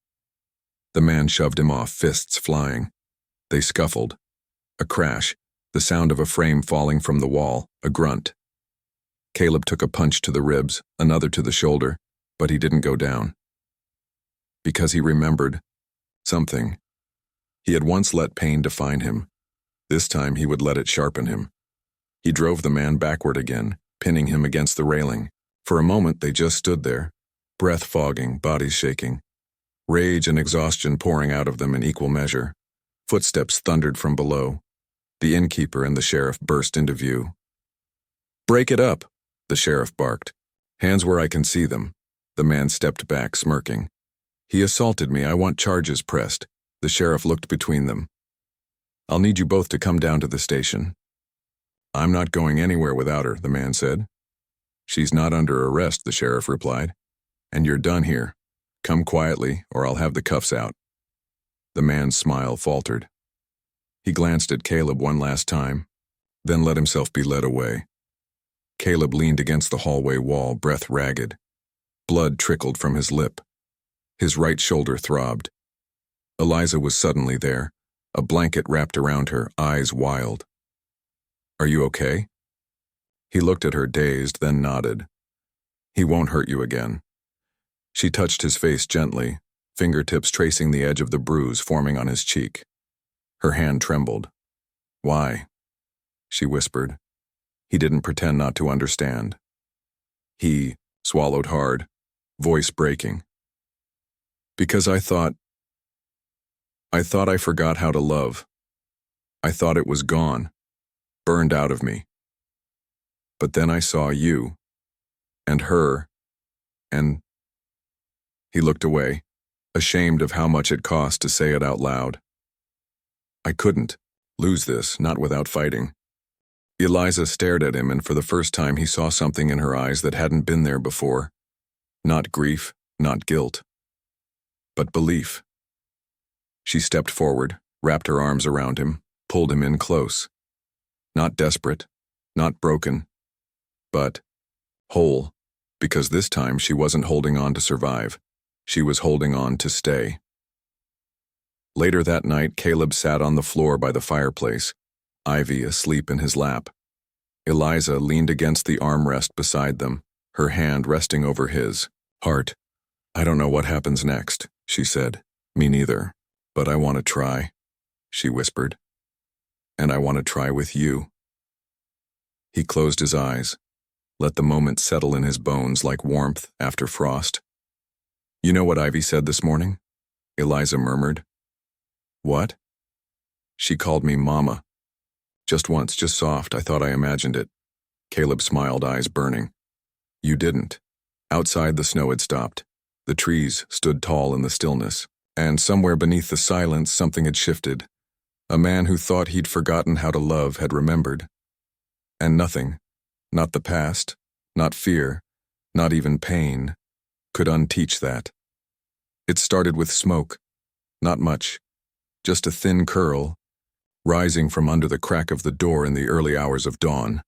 The man shoved him off, fists flying. They scuffled. A crash, the sound of a frame falling from the wall, a grunt. Caleb took a punch to the ribs, another to the shoulder, but he didn't go down. Because he remembered something. He had once let pain define him. This time he would let it sharpen him. He drove the man backward again, pinning him against the railing. For a moment they just stood there, breath fogging, bodies shaking. Rage and exhaustion pouring out of them in equal measure. Footsteps thundered from below. The innkeeper and the sheriff burst into view. "Break it up," the sheriff barked. "Hands where I can see them." The man stepped back, smirking. "He assaulted me. I want charges pressed." The sheriff looked between them. "I'll need you both to come down to the station." "I'm not going anywhere without her," the man said. "She's not under arrest," the sheriff replied. "And you're done here. Come quietly, or I'll have the cuffs out." The man's smile faltered. He glanced at Caleb one last time, then let himself be led away. Caleb leaned against the hallway wall, breath ragged. Blood trickled from his lip. His right shoulder throbbed. Eliza was suddenly there, a blanket wrapped around her, eyes wild. "Are you okay?" He looked at her, dazed, then nodded. "He won't hurt you again." She touched his face gently, fingertips tracing the edge of the bruise forming on his cheek. Her hand trembled. "Why?" she whispered. He didn't pretend not to understand. He swallowed hard, voice breaking. "Because I thought I forgot how to love. I thought it was gone, burned out of me. But then I saw you, and her, and..." He looked away, ashamed of how much it cost to say it out loud. "I couldn't lose this, not without fighting." Eliza stared at him, and for the first time he saw something in her eyes that hadn't been there before. Not grief, not guilt, but belief. She stepped forward, wrapped her arms around him, pulled him in close. Not desperate, not broken, but whole, because this time she wasn't holding on to survive. She was holding on to stay. Later that night, Caleb sat on the floor by the fireplace, Ivy asleep in his lap. Eliza leaned against the armrest beside them, her hand resting over his. "Heart, I don't know what happens next," she said. "Me neither, but I want to try," she whispered. "And I want to try with you." He closed his eyes, let the moment settle in his bones like warmth after frost. "You know what Ivy said this morning?" Eliza murmured. "What?" "She called me Mama. Just once, just soft. I thought I imagined it." Caleb smiled, eyes burning. "You didn't." Outside, the snow had stopped. The trees stood tall in the stillness, and somewhere beneath the silence something had shifted. A man who thought he'd forgotten how to love had remembered. And nothing, not the past, not fear, not even pain, could unteach that. It started with smoke, not much, just a thin curl, rising from under the crack of the door in the early hours of dawn.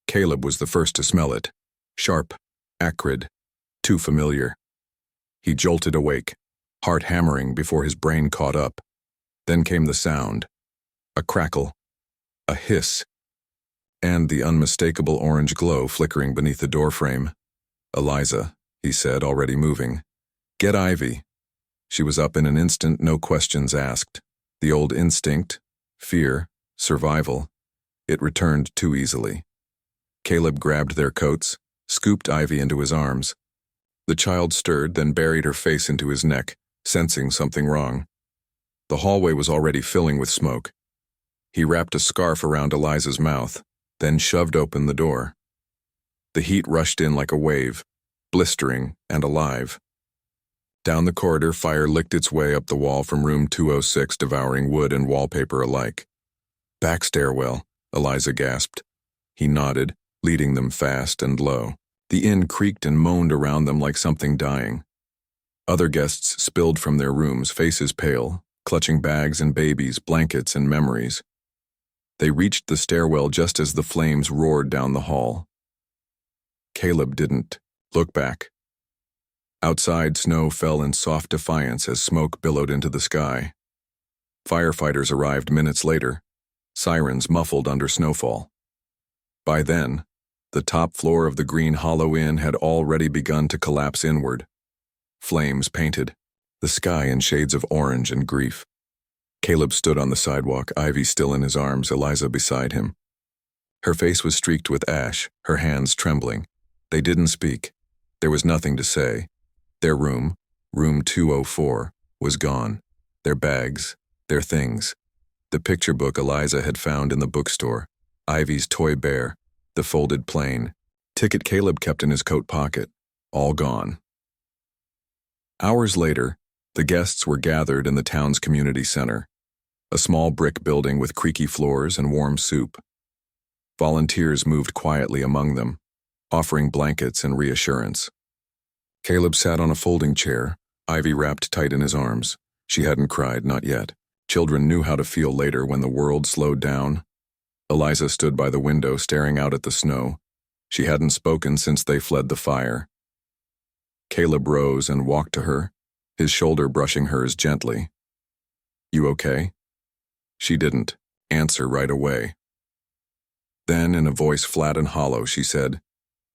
Caleb was the first to smell it, sharp, acrid, too familiar. He jolted awake, heart hammering before his brain caught up. Then came the sound, a crackle, a hiss, and the unmistakable orange glow flickering beneath the doorframe. "Eliza," he said, already moving. "Get Ivy." She was up in an instant, no questions asked. The old instinct, fear, survival, it returned too easily. Caleb grabbed their coats, scooped Ivy into his arms. The child stirred, then buried her face into his neck, sensing something wrong. The hallway was already filling with smoke. He wrapped a scarf around Eliza's mouth, then shoved open the door. The heat rushed in like a wave, blistering and alive. Down the corridor, fire licked its way up the wall from room 206, devouring wood and wallpaper alike. Back stairwell, Eliza gasped. He nodded, leading them fast and low. The inn creaked and moaned around them like something dying. Other guests spilled from their rooms, faces pale, clutching bags and babies, blankets and memories. They reached the stairwell just as the flames roared down the hall. Caleb didn't look back. Outside, snow fell in soft defiance as smoke billowed into the sky. Firefighters arrived minutes later, sirens muffled under snowfall. By then, the top floor of the Green Hollow Inn had already begun to collapse inward. Flames painted the sky in shades of orange and grief. Caleb stood on the sidewalk, Ivy still in his arms, Eliza beside him. Her face was streaked with ash, her hands trembling. They didn't speak. There was nothing to say. Their room, room 204, was gone. Their bags, their things. The picture book Eliza had found in the bookstore, Ivy's toy bear, the folded plane, ticket Caleb kept in his coat pocket, all gone. Hours later, the guests were gathered in the town's community center, a small brick building with creaky floors and warm soup. Volunteers moved quietly among them, offering blankets and reassurance. Caleb sat on a folding chair, Ivy wrapped tight in his arms. She hadn't cried, not yet. Children knew how to feel later when the world slowed down. Eliza stood by the window staring out at the snow. She hadn't spoken since they fled the fire. Caleb rose and walked to her, his shoulder brushing hers gently. "You okay?" She didn't answer right away. Then, in a voice flat and hollow, she said,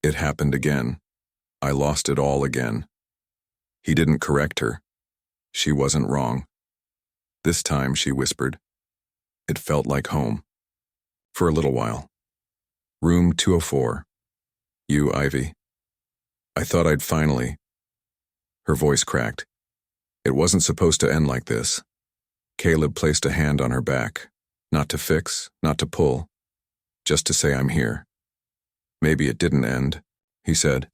"It happened again. I lost it all again." He didn't correct her. She wasn't wrong. This time, she whispered. It felt like home. For a little while. Room 204. You, Ivy. I thought I'd finally. Her voice cracked. It wasn't supposed to end like this. Caleb placed a hand on her back. Not to fix, not to pull. Just to say I'm here. Maybe it didn't end, he said.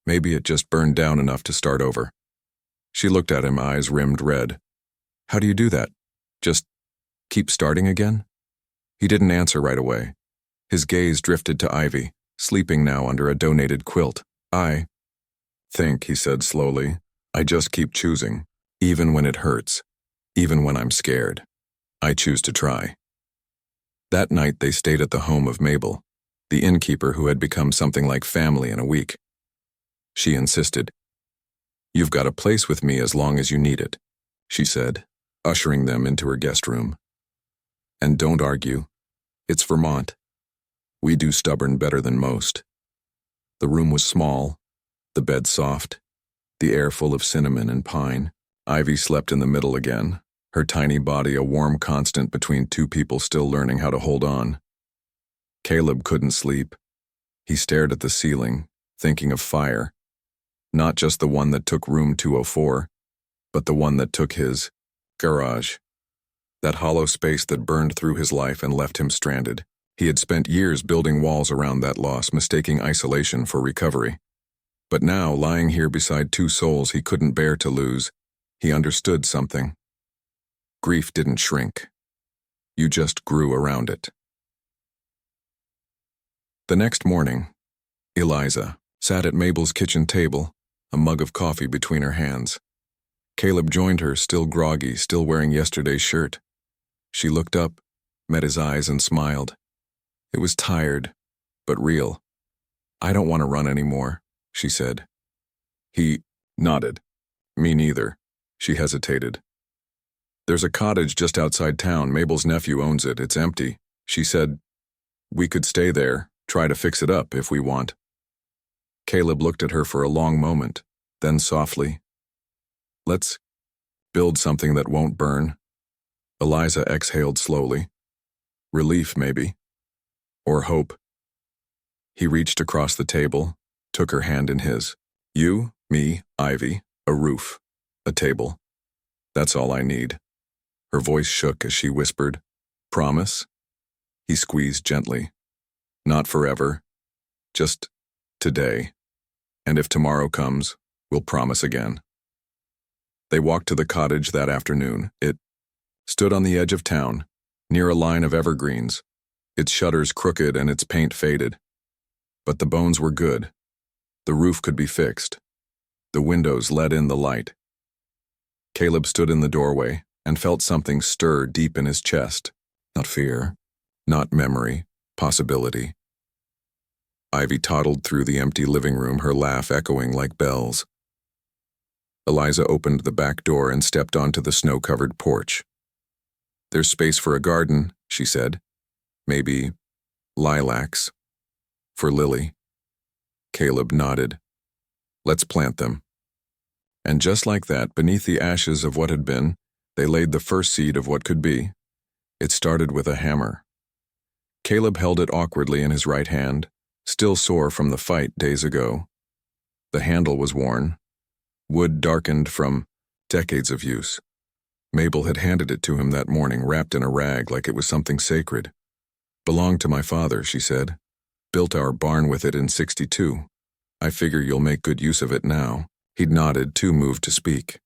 Maybe it just burned down enough to start over. She looked at him, eyes rimmed red. How do you do that? Just keep starting again? He didn't answer right away. His gaze drifted to Ivy, sleeping now under a donated quilt. I think, he said slowly, I just keep choosing, even when it hurts, even when I'm scared. I choose to try. That night they stayed at the home of Mabel, the innkeeper who had become something like family in a week. She insisted. You've got a place with me as long as you need it, she said, ushering them into her guest room. And don't argue. It's Vermont. We do stubborn better than most. The room was small, the bed soft, the air full of cinnamon and pine. Ivy slept in the middle again, her tiny body a warm constant between two people still learning how to hold on. Caleb couldn't sleep. He stared at the ceiling, thinking of fire. Not just the one that took room 204, but the one that took his garage. That hollow space that burned through his life and left him stranded. He had spent years building walls around that loss, mistaking isolation for recovery. But now, lying here beside two souls he couldn't bear to lose, he understood something. Grief didn't shrink. You just grew around it. The next morning, Eliza sat at Mabel's kitchen table, a mug of coffee between her hands. Caleb joined her, still groggy, still wearing yesterday's shirt. She looked up, met his eyes, and smiled. It was tired, but real. I don't want to run anymore, she said. He nodded. Me neither. She hesitated. There's a cottage just outside town. Mabel's nephew owns it. It's empty. She said, we could stay there, try to fix it up if we want. Caleb looked at her for a long moment, then softly, let's build something that won't burn. Eliza exhaled slowly. Relief, maybe. Or hope. He reached across the table, took her hand in his. You, me, Ivy, a roof, a table. That's all I need. Her voice shook as she whispered, Promise? He squeezed gently. Not forever. Just today. And if tomorrow comes, we'll promise again. They walked to the cottage that afternoon. It stood on the edge of town, near a line of evergreens, its shutters crooked and its paint faded. But the bones were good. The roof could be fixed. The windows let in the light. Caleb stood in the doorway and felt something stir deep in his chest. Not fear, not memory, possibility. Ivy toddled through the empty living room, her laugh echoing like bells. Eliza opened the back door and stepped onto the snow-covered porch. "There's space for a garden," she said. "Maybe lilacs. For Lily." Caleb nodded. "Let's plant them." And just like that, beneath the ashes of what had been, they laid the first seed of what could be. It started with a hammer. Caleb held it awkwardly in his right hand, still sore from the fight days ago. The handle was worn, wood darkened from decades of use. Mabel had handed it to him that morning, wrapped in a rag like it was something sacred. "Belonged to my father," she said. "Built our barn with it in '62. I figure you'll make good use of it now." He'd nodded, too moved to speak.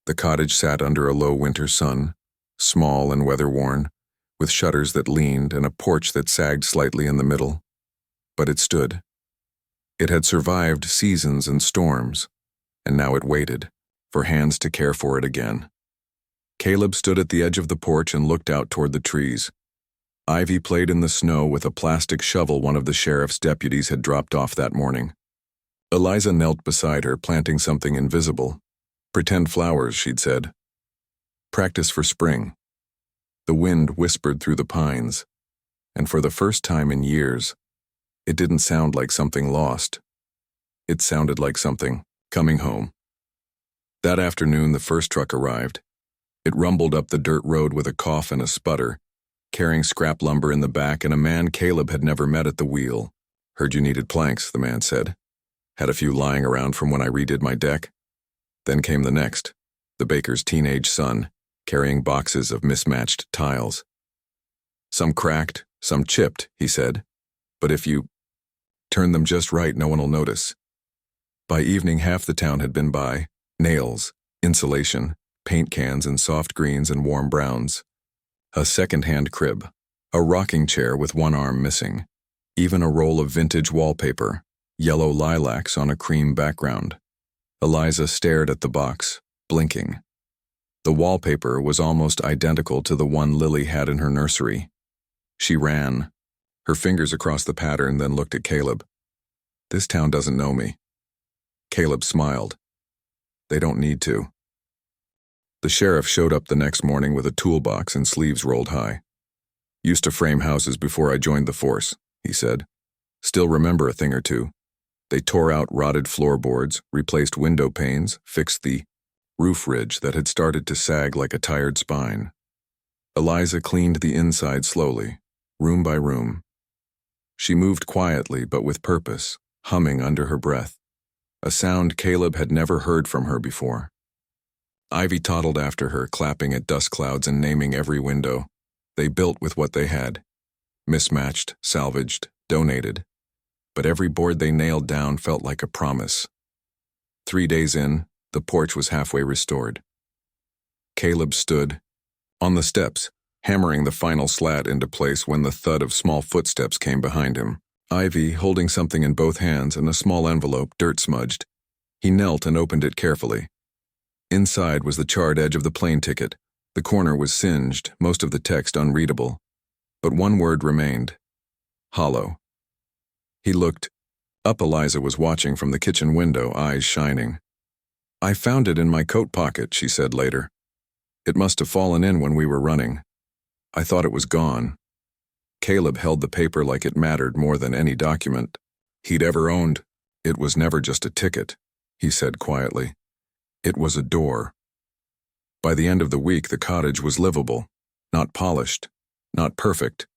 The cottage sat under a low winter sun, small and weather-worn, with shutters that leaned and a porch that sagged slightly in the middle. But it stood. It had survived seasons and storms, and now it waited for hands to care for it again. Caleb stood at the edge of the porch and looked out toward the trees. Ivy played in the snow with a plastic shovel one of the sheriff's deputies had dropped off that morning. Eliza knelt beside her, planting something invisible. "Pretend flowers," she'd said. "Practice for spring." The wind whispered through the pines, and for the first time in years, it didn't sound like something lost. It sounded like something coming home. That afternoon, the first truck arrived. It rumbled up the dirt road with a cough and a sputter, carrying scrap lumber in the back and a man Caleb had never met at the wheel. "Heard you needed planks," the man said. "Had a few lying around from when I redid my deck." Then came the next, the baker's teenage son, carrying boxes of mismatched tiles. "Some cracked, some chipped," he said. "But if you turn them just right, no one will notice." By evening, half the town had been by: nails, insulation, paint cans in soft greens and warm browns, a second-hand crib, a rocking chair with one arm missing, even a roll of vintage wallpaper, yellow lilacs on a cream background. Eliza stared at the box, blinking. The wallpaper was almost identical to the one Lily had in her nursery. She ran, her fingers across the pattern, then looked at Caleb. "This town doesn't know me." Caleb smiled. "They don't need to." The sheriff showed up the next morning with a toolbox and sleeves rolled high. "Used to frame houses before I joined the force," he said. "Still remember a thing or two." They tore out rotted floorboards, replaced window panes, fixed the roof ridge that had started to sag like a tired spine. Eliza cleaned the inside slowly, room by room. She moved quietly but with purpose, humming under her breath, a sound Caleb had never heard from her before. Ivy toddled after her, clapping at dust clouds and naming every window. They built with what they had. Mismatched, salvaged, donated. But every board they nailed down felt like a promise. 3 days in, the porch was halfway restored. Caleb stood on the steps, hammering the final slat into place when the thud of small footsteps came behind him. Ivy, holding something in both hands and a small envelope, dirt-smudged. He knelt and opened it carefully. Inside was the charred edge of the plane ticket. The corner was singed, most of the text unreadable. But one word remained: hollow. He looked up. Eliza was watching from the kitchen window, eyes shining. "I found it in my coat pocket," she said later. "It must have fallen in when we were running. I thought it was gone." Caleb held the paper like it mattered more than any document he'd ever owned. "It was never just a ticket," he said quietly. "It was a door." By the end of the week, the cottage was livable, not polished, not perfect,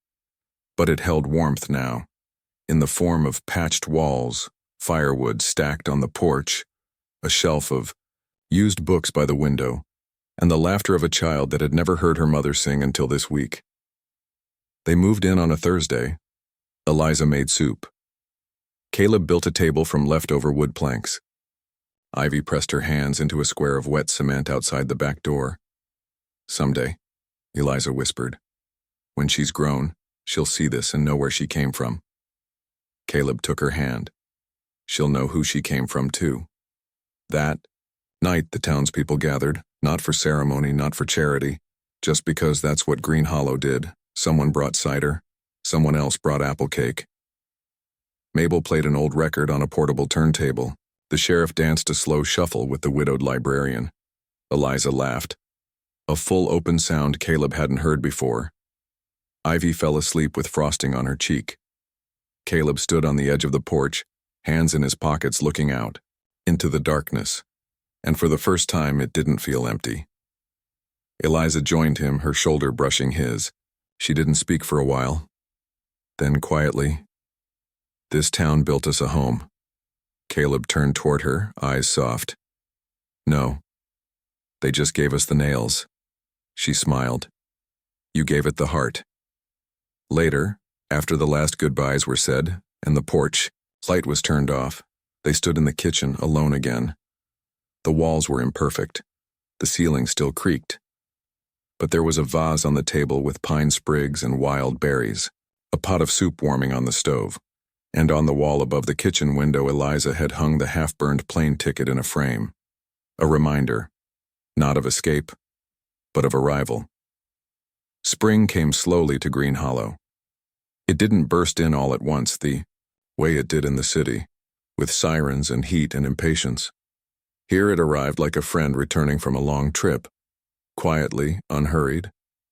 but it held warmth now, in the form of patched walls, firewood stacked on the porch, a shelf of used books by the window, and the laughter of a child that had never heard her mother sing until this week. They moved in on a Thursday. Eliza made soup. Caleb built a table from leftover wood planks. Ivy pressed her hands into a square of wet cement outside the back door. Someday, Eliza whispered. When she's grown, she'll see this and know where she came from. Caleb took her hand. She'll know who she came from, too. That night, the townspeople gathered, not for ceremony, not for charity, just because that's what Green Hollow did. Someone brought cider, someone else brought apple cake. Mabel played an old record on a portable turntable. The sheriff danced a slow shuffle with the widowed librarian. Eliza laughed. A full open sound Caleb hadn't heard before. Ivy fell asleep with frosting on her cheek. Caleb stood on the edge of the porch, hands in his pockets looking out, into the darkness, and for the first time it didn't feel empty. Eliza joined him, her shoulder brushing his. She didn't speak for a while. Then quietly, "This town built us a home." Caleb turned toward her, eyes soft. "No. They just gave us the nails." She smiled. "You gave it the heart." Later, after the last goodbyes were said, and the porch light was turned off, they stood in the kitchen alone again. The walls were imperfect. The ceiling still creaked. But there was a vase on the table with pine sprigs and wild berries, a pot of soup warming on the stove, and on the wall above the kitchen window Eliza had hung the half-burned plane ticket in a frame. A reminder, not of escape, but of arrival. Spring came slowly to Green Hollow. It didn't burst in all at once the way it did in the city, with sirens and heat and impatience. Here it arrived like a friend returning from a long trip, quietly, unhurried,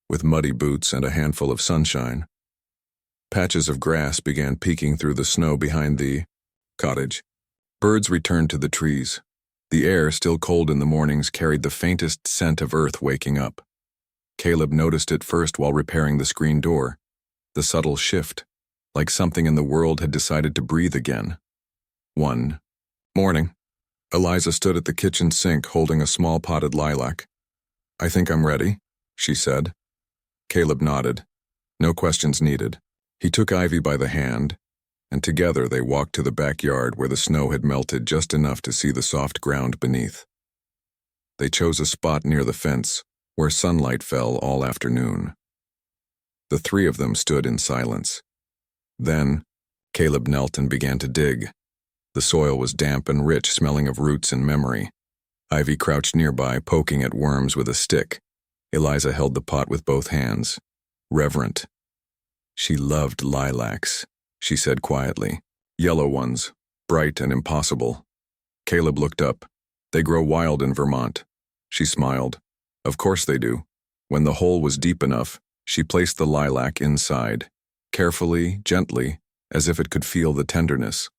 with muddy boots and a handful of sunshine. Patches of grass began peeking through the snow behind the cottage. Birds returned to the trees. The air, still cold in the mornings, carried the faintest scent of earth waking up. Caleb noticed it first while repairing the screen door, the subtle shift, like something in the world had decided to breathe again. One morning, Eliza stood at the kitchen sink holding a small potted lilac. "I think I'm ready," she said. Caleb nodded. No questions needed. He took Ivy by the hand, and together they walked to the backyard where the snow had melted just enough to see the soft ground beneath. They chose a spot near the fence where sunlight fell all afternoon. The three of them stood in silence. Then, Caleb knelt and began to dig. The soil was damp and rich, smelling of roots and memory. Ivy crouched nearby, poking at worms with a stick. Eliza held the pot with both hands, reverent. She loved lilacs, she said quietly. Yellow ones, bright and impossible. Caleb looked up. "They grow wild in Vermont." She smiled. "Of course they do." When the hole was deep enough, she placed the lilac inside, carefully, gently, as if it could feel the tenderness.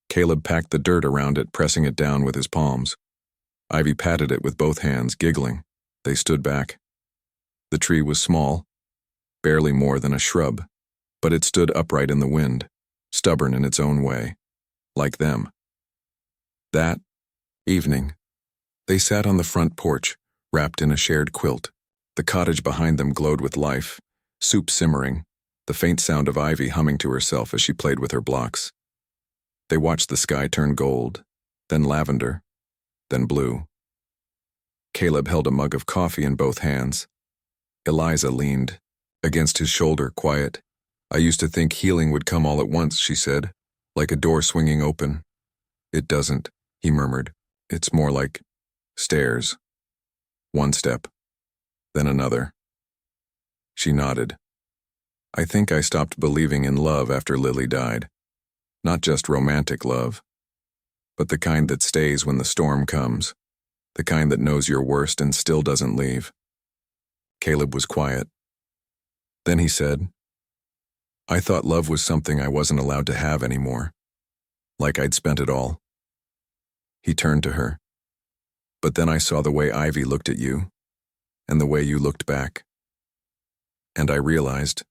Caleb packed the dirt around it, pressing it down with his palms. Ivy patted it with both hands, giggling. They stood back. The tree was small, barely more than a shrub, but it stood upright in the wind, stubborn in its own way, like them. That evening, they sat on the front porch, wrapped in a shared quilt. The cottage behind them glowed with life, soup simmering, the faint sound of Ivy humming to herself as she played with her blocks. They watched the sky turn gold, then lavender, then blue. Caleb held a mug of coffee in both hands. Eliza leaned against his shoulder, quiet. "I used to think healing would come all at once," she said, "like a door swinging open." "It doesn't," he murmured. "It's more like stairs. One step, then another." She nodded. "I think I stopped believing in love after Lily died. Not just romantic love, but the kind that stays when the storm comes, the kind that knows your worst and still doesn't leave." Caleb was quiet. Then he said, "I thought love was something I wasn't allowed to have anymore, like I'd spent it all." He turned to her. "But then I saw the way Ivy looked at you, and the way you looked back. And I realized,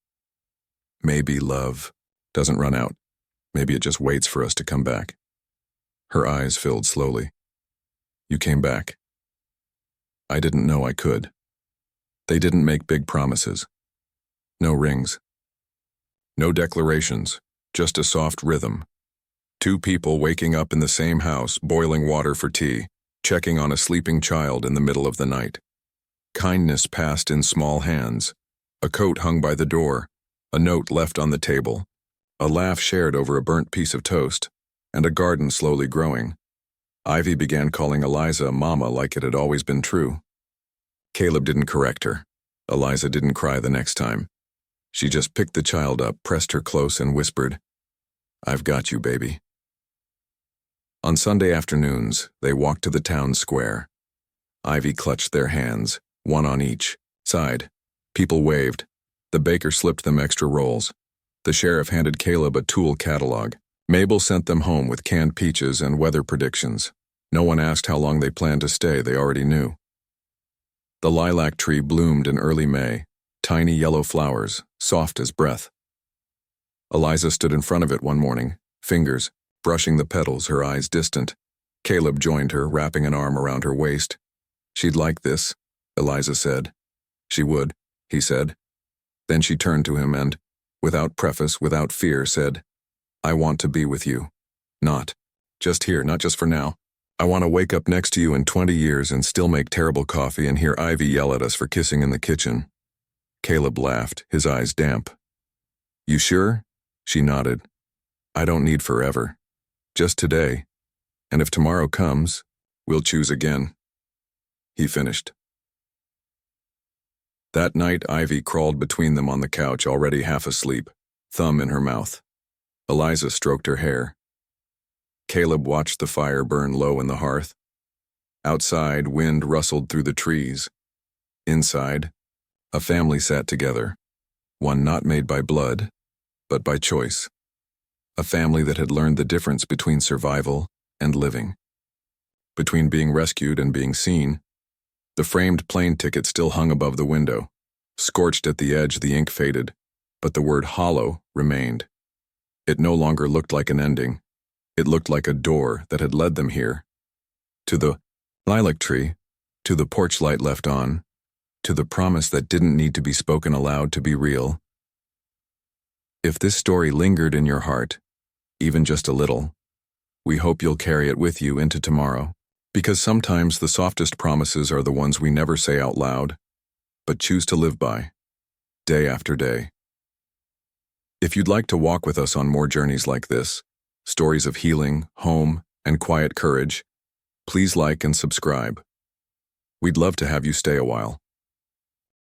maybe love doesn't run out. Maybe it just waits for us to come back." Her eyes filled slowly. "You came back." "I didn't know I could." They didn't make big promises. No rings. No declarations, just a soft rhythm. Two people waking up in the same house, boiling water for tea, checking on a sleeping child in the middle of the night. Kindness passed in small hands. A coat hung by the door, a note left on the table, a laugh shared over a burnt piece of toast, and a garden slowly growing. Ivy began calling Eliza Mama like it had always been true. Caleb didn't correct her. Eliza didn't cry the next time. She just picked the child up, pressed her close, and whispered, "I've got you, baby." On Sunday afternoons, they walked to the town square. Ivy clutched their hands, one on each side. People waved. The baker slipped them extra rolls. The sheriff handed Caleb a tool catalog. Mabel sent them home with canned peaches and weather predictions. No one asked how long they planned to stay, they already knew. The lilac tree bloomed in early May, tiny yellow flowers, soft as breath. Eliza stood in front of it one morning, fingers brushing the petals, her eyes distant. Caleb joined her, wrapping an arm around her waist. "She'd like this," Eliza said. "She would," he said. Then she turned to him and, without preface, without fear, said, "I want to be with you. Not just here, not just for now. I want to wake up next to you in 20 years and still make terrible coffee and hear Ivy yell at us for kissing in the kitchen." Caleb laughed, his eyes damp. "You sure?" She nodded. "I don't need forever. Just today. And if tomorrow comes, we'll choose again." He finished. That night, Ivy crawled between them on the couch, already half asleep, thumb in her mouth. Eliza stroked her hair. Caleb watched the fire burn low in the hearth. Outside, wind rustled through the trees. Inside, a family sat together, one not made by blood, but by choice. A family that had learned the difference between survival and living. Between being rescued and being seen. The framed plane ticket still hung above the window. Scorched at the edge, the ink faded, but the word hollow remained. It no longer looked like an ending. It looked like a door that had led them here. To the lilac tree, to the porch light left on, to the promise that didn't need to be spoken aloud to be real. If this story lingered in your heart, even just a little, we hope you'll carry it with you into tomorrow, because sometimes the softest promises are the ones we never say out loud, but choose to live by, day after day. If you'd like to walk with us on more journeys like this, stories of healing, home, and quiet courage, please like and subscribe. We'd love to have you stay a while.